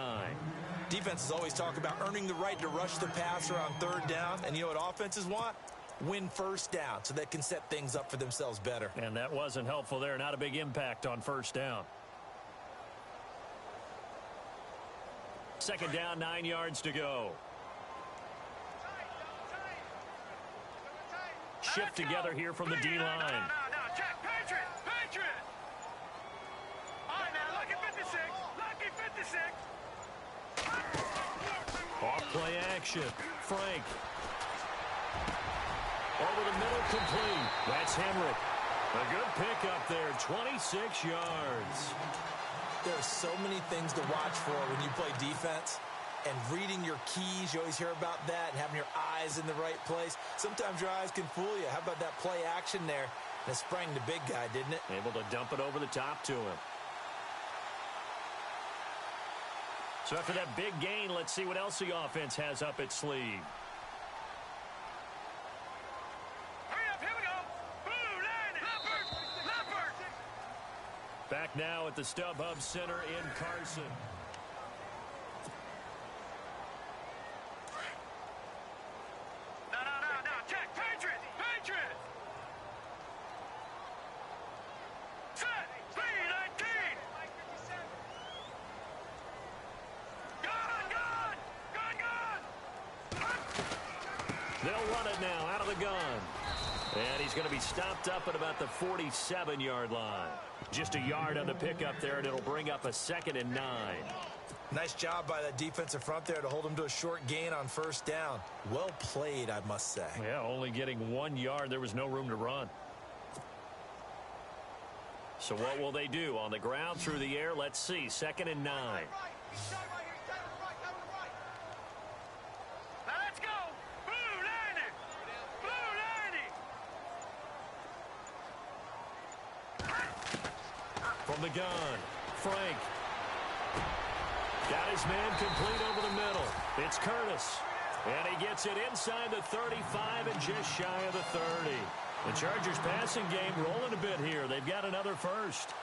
Defenses always talk about earning the right to rush the passer on 3rd down. And you know what offenses want? Win first down so they can set things up for themselves better. And that wasn't helpful there. Not a big impact on first down. 2nd down, 9 yards to go. Shift together here from the D-line. No, check. Patriot! Off play action. Frank. Over the middle, complete. That's Henry. A good pickup there, 26 yards. There are so many things to watch for when you play defense. And reading your keys, you always hear about that, and having your eyes in the right place. Sometimes your eyes can fool you. How about that play action there? And it sprang the big guy, didn't it? Able to dump it over the top to him. So after that big gain, let's see what else the offense has up its sleeve. Back now at the StubHub Center in Carson. No. Check. Patriots. Set. Speed 19. Gun. They'll run it now out of the gun. And he's going to be stopped up at about the 47-yard line. Just a yard on the pickup there, and it'll bring up a 2nd and 9. Nice job by that defensive front there to hold him to a short gain on first down. Well played, I must say. Yeah, only getting 1 yard. There was no room to run. So what will they do? On the ground, through the air, let's see. 2nd and 9. Now let's go. Blue 90. From the gun, Frank. Got his man complete over the middle. It's Curtis. And he gets it inside the 35 and just shy of the 30. The Chargers passing game rolling a bit here. They've got another first.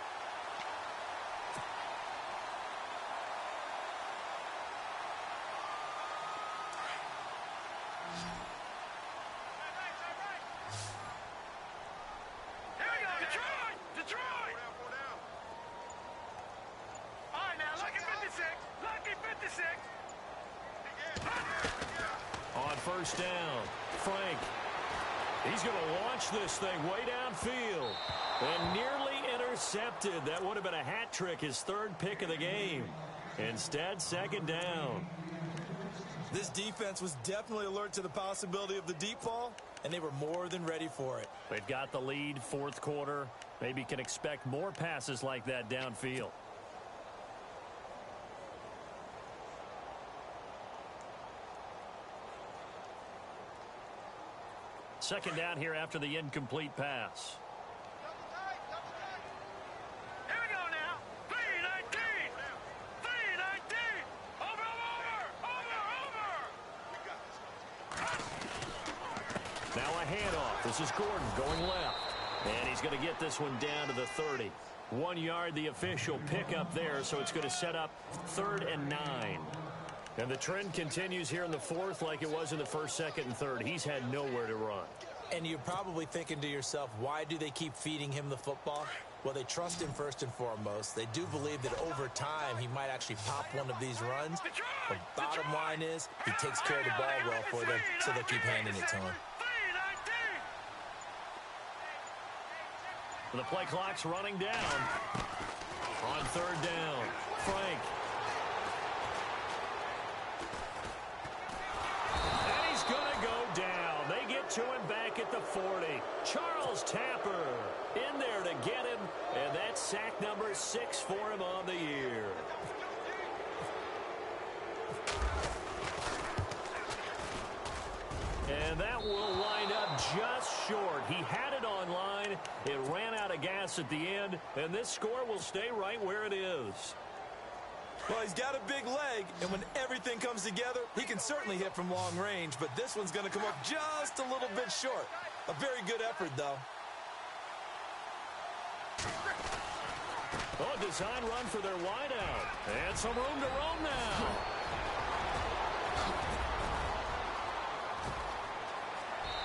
Here we go, Detroit! All right, now, lucky 56. On first down, Frank. He's going to launch this thing way downfield. And nearly intercepted. That would have been a hat trick, his 3rd pick of the game. Instead, 2nd down. This defense was definitely alert to the possibility of the deep ball, and they were more than ready for it. They've got the lead, 4th quarter. Maybe can expect more passes like that downfield. Second down here after the incomplete pass. Here we go now. 319. Over. Now a handoff. This is Gordon going left. And he's going to get this one down to the 30. 1 yard, the official pickup there, so it's going to set up 3rd and 9. And the trend continues here in the 4th like it was in the 1st, 2nd, and 3rd. He's had nowhere to run. And you're probably thinking to yourself, why do they keep feeding him the football? Well, they trust him first and foremost. They do believe that over time he might actually pop one of these runs. The bottom line is he takes care of the ball well for them, so they'll keep handing it to him. The play clock's running down. On 3rd down, Frank. And he's going to go down. They get to him back at the 40. Charles Tapper in there to get him. And that's sack number 6 for him on the year. And that will line up just short. He had it on line. It ran out of gas at the end. And this score will stay right where it is. Well, he's got a big leg, and when everything comes together, he can certainly hit from long range, but this one's going to come up just a little bit short. A very good effort, though. Oh, design run for their wideout. And some room to roam now.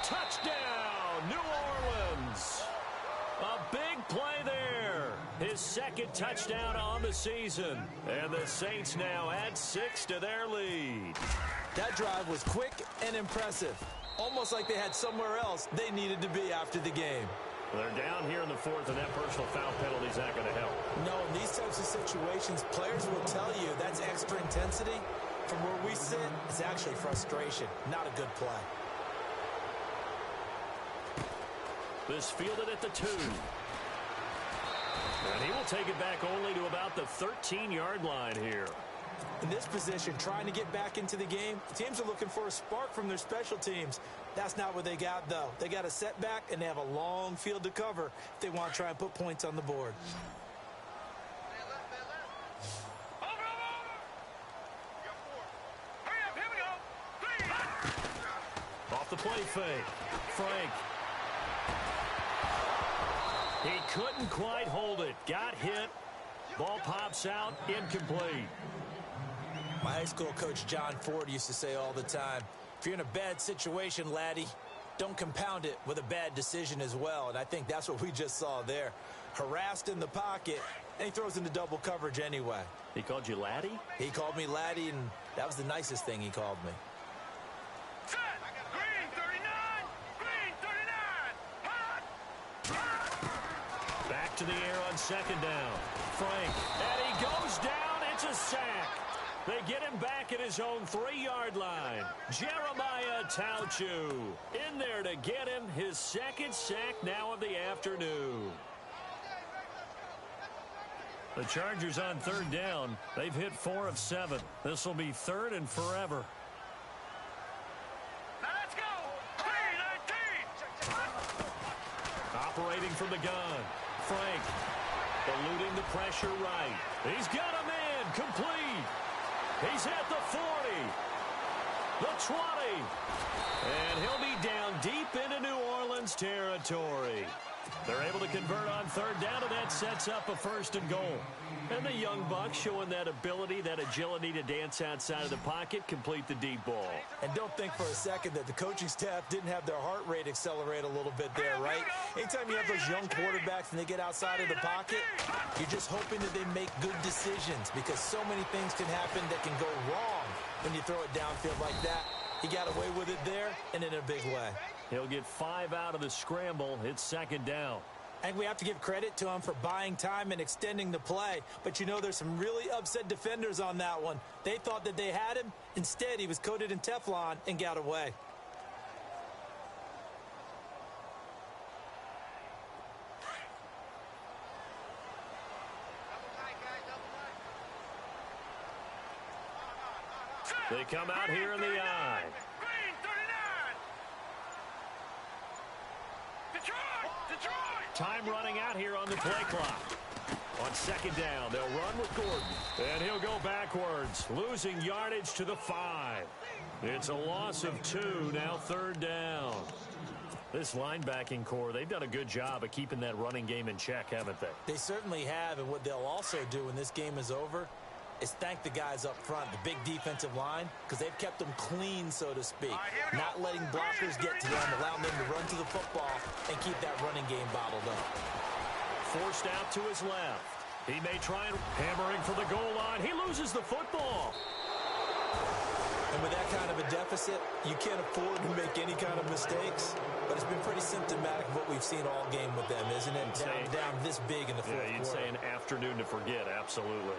Touchdown, New Orleans. A big play there. His 2nd touchdown on the season. And the Saints now add 6 to their lead. That drive was quick and impressive. Almost like they had somewhere else they needed to be after the game. They're down here in the fourth, and that personal foul penalty is not going to help. No, in these types of situations, players will tell you that's extra intensity. From where we sit, it's actually frustration, not a good play. This fielded at the 2. And he will take it back only to about the 13-yard line here. In this position, trying to get back into the game, teams are looking for a spark from their special teams. That's not what they got, though. They got a setback, and they have a long field to cover if they want to try and put points on the board. Off the play fake. Frank. He couldn't quite hold it. Got hit. Ball pops out. Incomplete. My high school coach, John Ford, used to say all the time, if you're in a bad situation, laddie, don't compound it with a bad decision as well. And I think that's what we just saw there. Harassed in the pocket, and he throws into double coverage anyway. He called you laddie? He called me laddie, and that was the nicest thing he called me. Set. Green 39. Green 39. Hot. Back to the air on second down. Frank. And he goes down. It's a sack. They get him back at his own 3-yard line. Jeremiah Tauchu in there to get him his second sack now of the afternoon. The Chargers on third down. They've hit 4 of 7. This will be third and forever. Now let's go. Green 19. Operating from the gun. Frank eluding the pressure right. He's got a man complete. He's at the 40, the 20, and he'll be down deep into New Orleans territory. They're able to convert on third down, and that sets up a 1st and goal. And the young Bucks showing that ability, that agility to dance outside of the pocket, complete the deep ball. And don't think for a second that the coaching staff didn't have their heart rate accelerate a little bit there, right? Anytime you have those young quarterbacks and they get outside of the pocket, you're just hoping that they make good decisions because so many things can happen that can go wrong when you throw it downfield like that. He got away with it there and in a big way. He'll get 5 out of the scramble. It's second down. And we have to give credit to him for buying time and extending the play. But, you know, there's some really upset defenders on that one. They thought that they had him. Instead, he was coated in Teflon and got away. They come out here in the eye. Green 39. Detroit. Time running out here on the play clock. On second down, they'll run with Gordon. And he'll go backwards, losing yardage to the 5. It's a loss of 2, now third down. This linebacking core, they've done a good job of keeping that running game in check, haven't they? They certainly have, and what they'll also do when this game is over is thank the guys up front, the big defensive line, because they've kept them clean, so to speak. Not letting blockers get to them, allowing them to run to the football and keep that running game bottled up. Forced out to his left. He may try and hammering for the goal line. He loses the football. And with that kind of a deficit, you can't afford to make any kind of mistakes. But it's been pretty symptomatic of what we've seen all game with them, isn't it? Down this big in the fourth quarter. Yeah, you'd say an afternoon to forget, absolutely.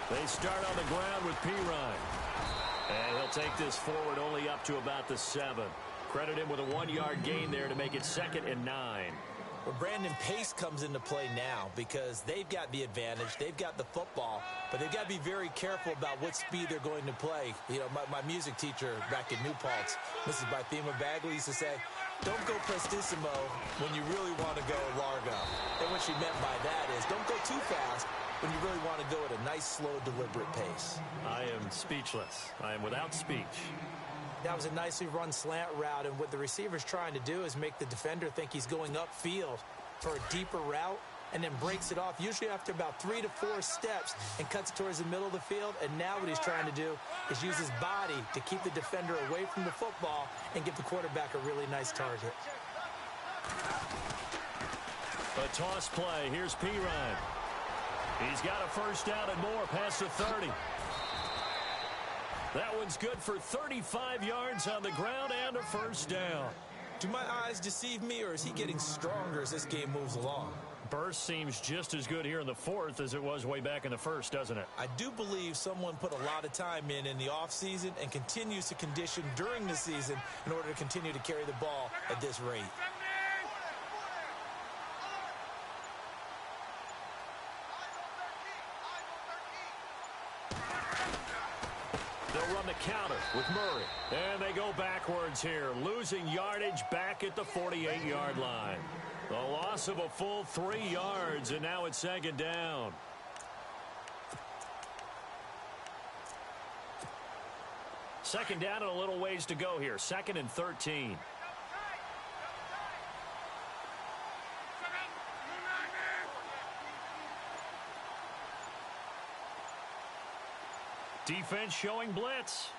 They start on the ground with Pirine. And he'll take this forward only up to about the 7. Credit him with a 1-yard gain there to make it 2nd and 9. Well, Brandon, pace comes into play now because they've got the advantage. They've got the football, but they've got to be very careful about what speed they're going to play. You know, my music teacher back in New Paltz, Mrs. Bythema Bagley, used to say, don't go prestissimo when you really want to go largo. And what she meant by that is don't go too fast when you really want to go at a nice, slow, deliberate pace. I am speechless. I am without speech. That was a nicely run slant route, and what the receiver's trying to do is make the defender think he's going upfield for a deeper route and then breaks it off, usually after about 3 to 4 steps, and cuts towards the middle of the field. And now what he's trying to do is use his body to keep the defender away from the football and give the quarterback a really nice target. A toss play. Here's Pirine. He's got a first down and more past the 30. That one's good for 35 yards on the ground and a first down. Do my eyes deceive me, or is he getting stronger as this game moves along? Burst seems just as good here in the fourth as it was way back in the first, doesn't it? I do believe someone put a lot of time in the offseason and continues to condition during the season in order to continue to carry the ball at this rate. They'll run the counter with Murray. And they go backwards here, losing yardage back at the 48-yard line. The loss of a full 3 yards, and now it's second down. Second down and a little ways to go here. 2nd and 13. Defense showing blitz.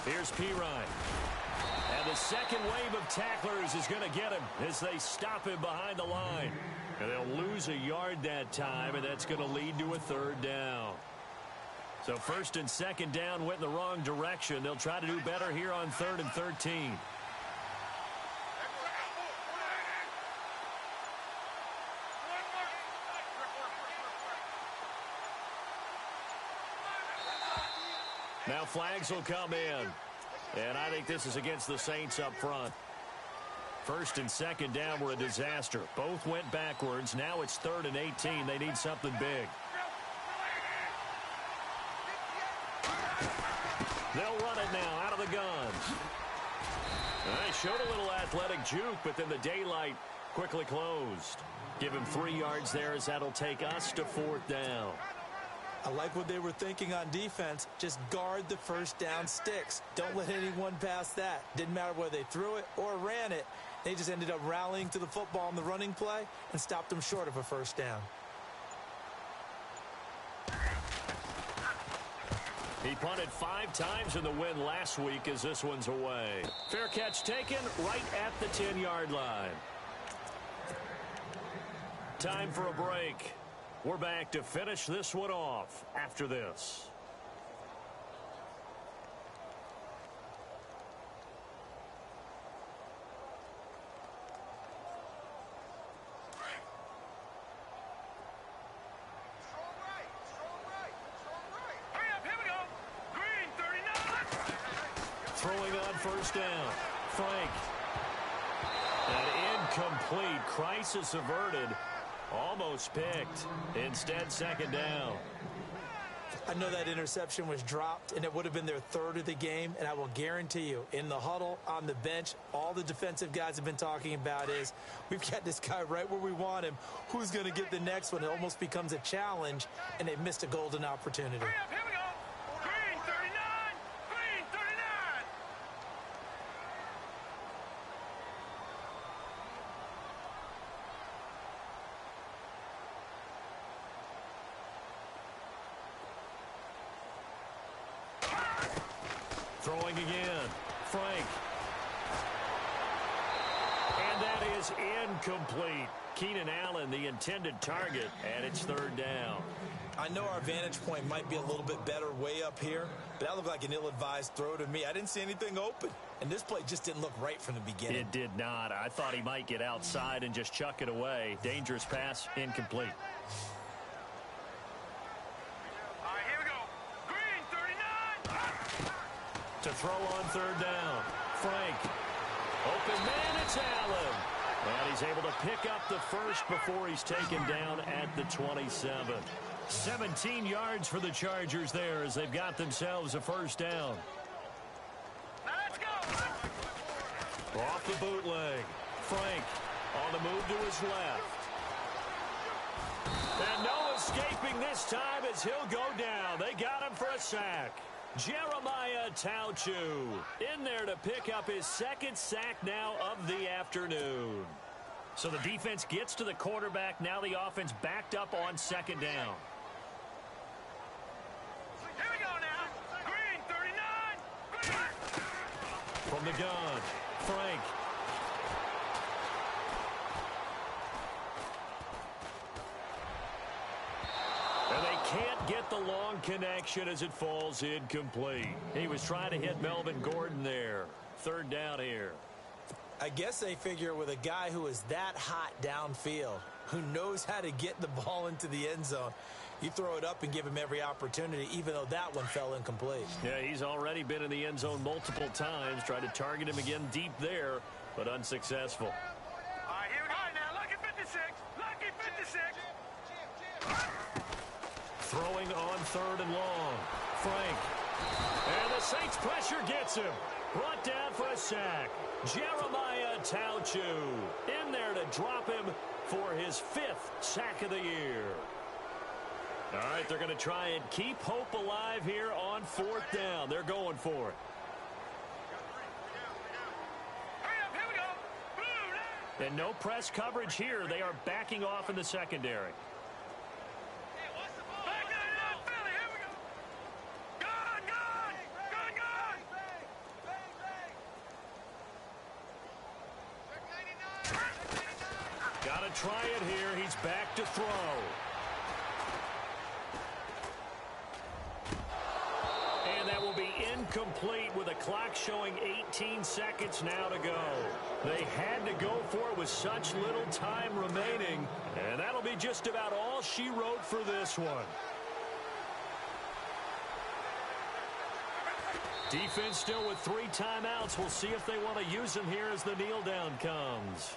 Here's Pirine. And the second wave of tacklers is going to get him as they stop him behind the line. And they'll lose a yard that time, and that's going to lead to a third down. So 1st and 2nd down went in the wrong direction. They'll try to do better here on 3rd and 13. Now flags will come in. And I think this is against the Saints up front. 1st and 2nd down were a disaster. Both went backwards. Now it's 3rd and 18. They need something big. They'll run it now out of the guns. They showed a little athletic juke, but then the daylight quickly closed. Give him 3 yards there as that'll take us to 4th down. I like what they were thinking on defense. Just guard the first down sticks. Don't let anyone pass that. Didn't matter whether they threw it or ran it. They just ended up rallying to the football on the running play and stopped them short of a first down. He punted 5 times in the win last week as this one's away. Fair catch taken right at the 10-yard line. Time for a break. We're back to finish this one off after this. Throwing on first down. Frank. An incomplete. Crisis averted. Almost picked. Instead, second down. I know that interception was dropped, and it would have been their 3rd of the game, and I will guarantee you, in the huddle, on the bench, all the defensive guys have been talking about is, we've got this guy right where we want him. Who's going to get the next one? It almost becomes a challenge, and they've missed a golden opportunity. Here we go. Green 39. Green 39. Throwing again. Frank. And that is incomplete. Keenan Allen, the intended target, and it's 3rd down. I know our vantage point might be a little bit better way up here, but that looked like an ill-advised throw to me. I didn't see anything open, and this play just didn't look right from the beginning. It did not. I thought he might get outside and just chuck it away. Dangerous pass, incomplete. All right, here we go. Green 39. To throw on 3rd down. Frank. Open man, it's Allen. And he's able to pick up the first before he's taken down at the 27. 17 yards for the Chargers there as they've got themselves a first down. Now let's go. Off the bootleg. Frank on the move to his left. And no escaping this time as he'll go down. They got him for a sack. Jeremiah Tauchu in there to pick up his 2nd sack now of the afternoon. So the defense gets to the quarterback. Now the offense backed up on 2nd down. Here we go now. Green 39. Green. From the gun, Frank. And they can't get the long connection as it falls incomplete. He was trying to hit Melvin Gordon there. Third down here. I guess they figure with a guy who is that hot downfield, who knows how to get the ball into the end zone, you throw it up and give him every opportunity, even though that one fell incomplete. Yeah, he's already been in the end zone multiple times. Tried to target him again deep there, but unsuccessful. All right, here we go. All right, now, lucky 56. Lucky 56. Throwing on third and long. Frank. And the Saints pressure gets him. Brought down for a sack. Jeremiah Tauchu in there to drop him for his 5th sack of the year. All right, they're going to try and keep hope alive here on 4th down. They're going for it. Hurry up, here we go. Blue, And no press coverage here. They are backing off in the secondary. back in it up, Philly, here we go. Gone, gone, gone, gone. Got to try it here. He's back to throw. And that will be incomplete with a clock showing 18 seconds now to go. They had to go for it with such little time remaining. And that'll be just about all she wrote for this one. Defense still with 3 timeouts. We'll see if they want to use them here as the kneel down comes.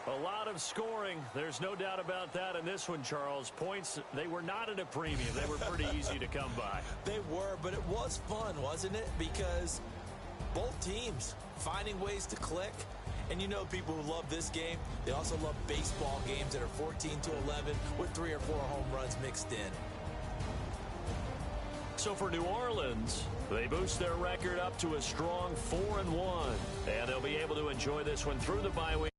A lot of scoring. There's no doubt about that in this one, Charles. Points, they were not at a premium. They were pretty easy to come by. They were, but it was fun, wasn't it? Because both teams finding ways to click. And you know people who love this game, they also love baseball games that are 14-11 with 3 or 4 home runs mixed in. So for New Orleans, they boost their record up to a strong 4-1. And they'll be able to enjoy this one through the bye week.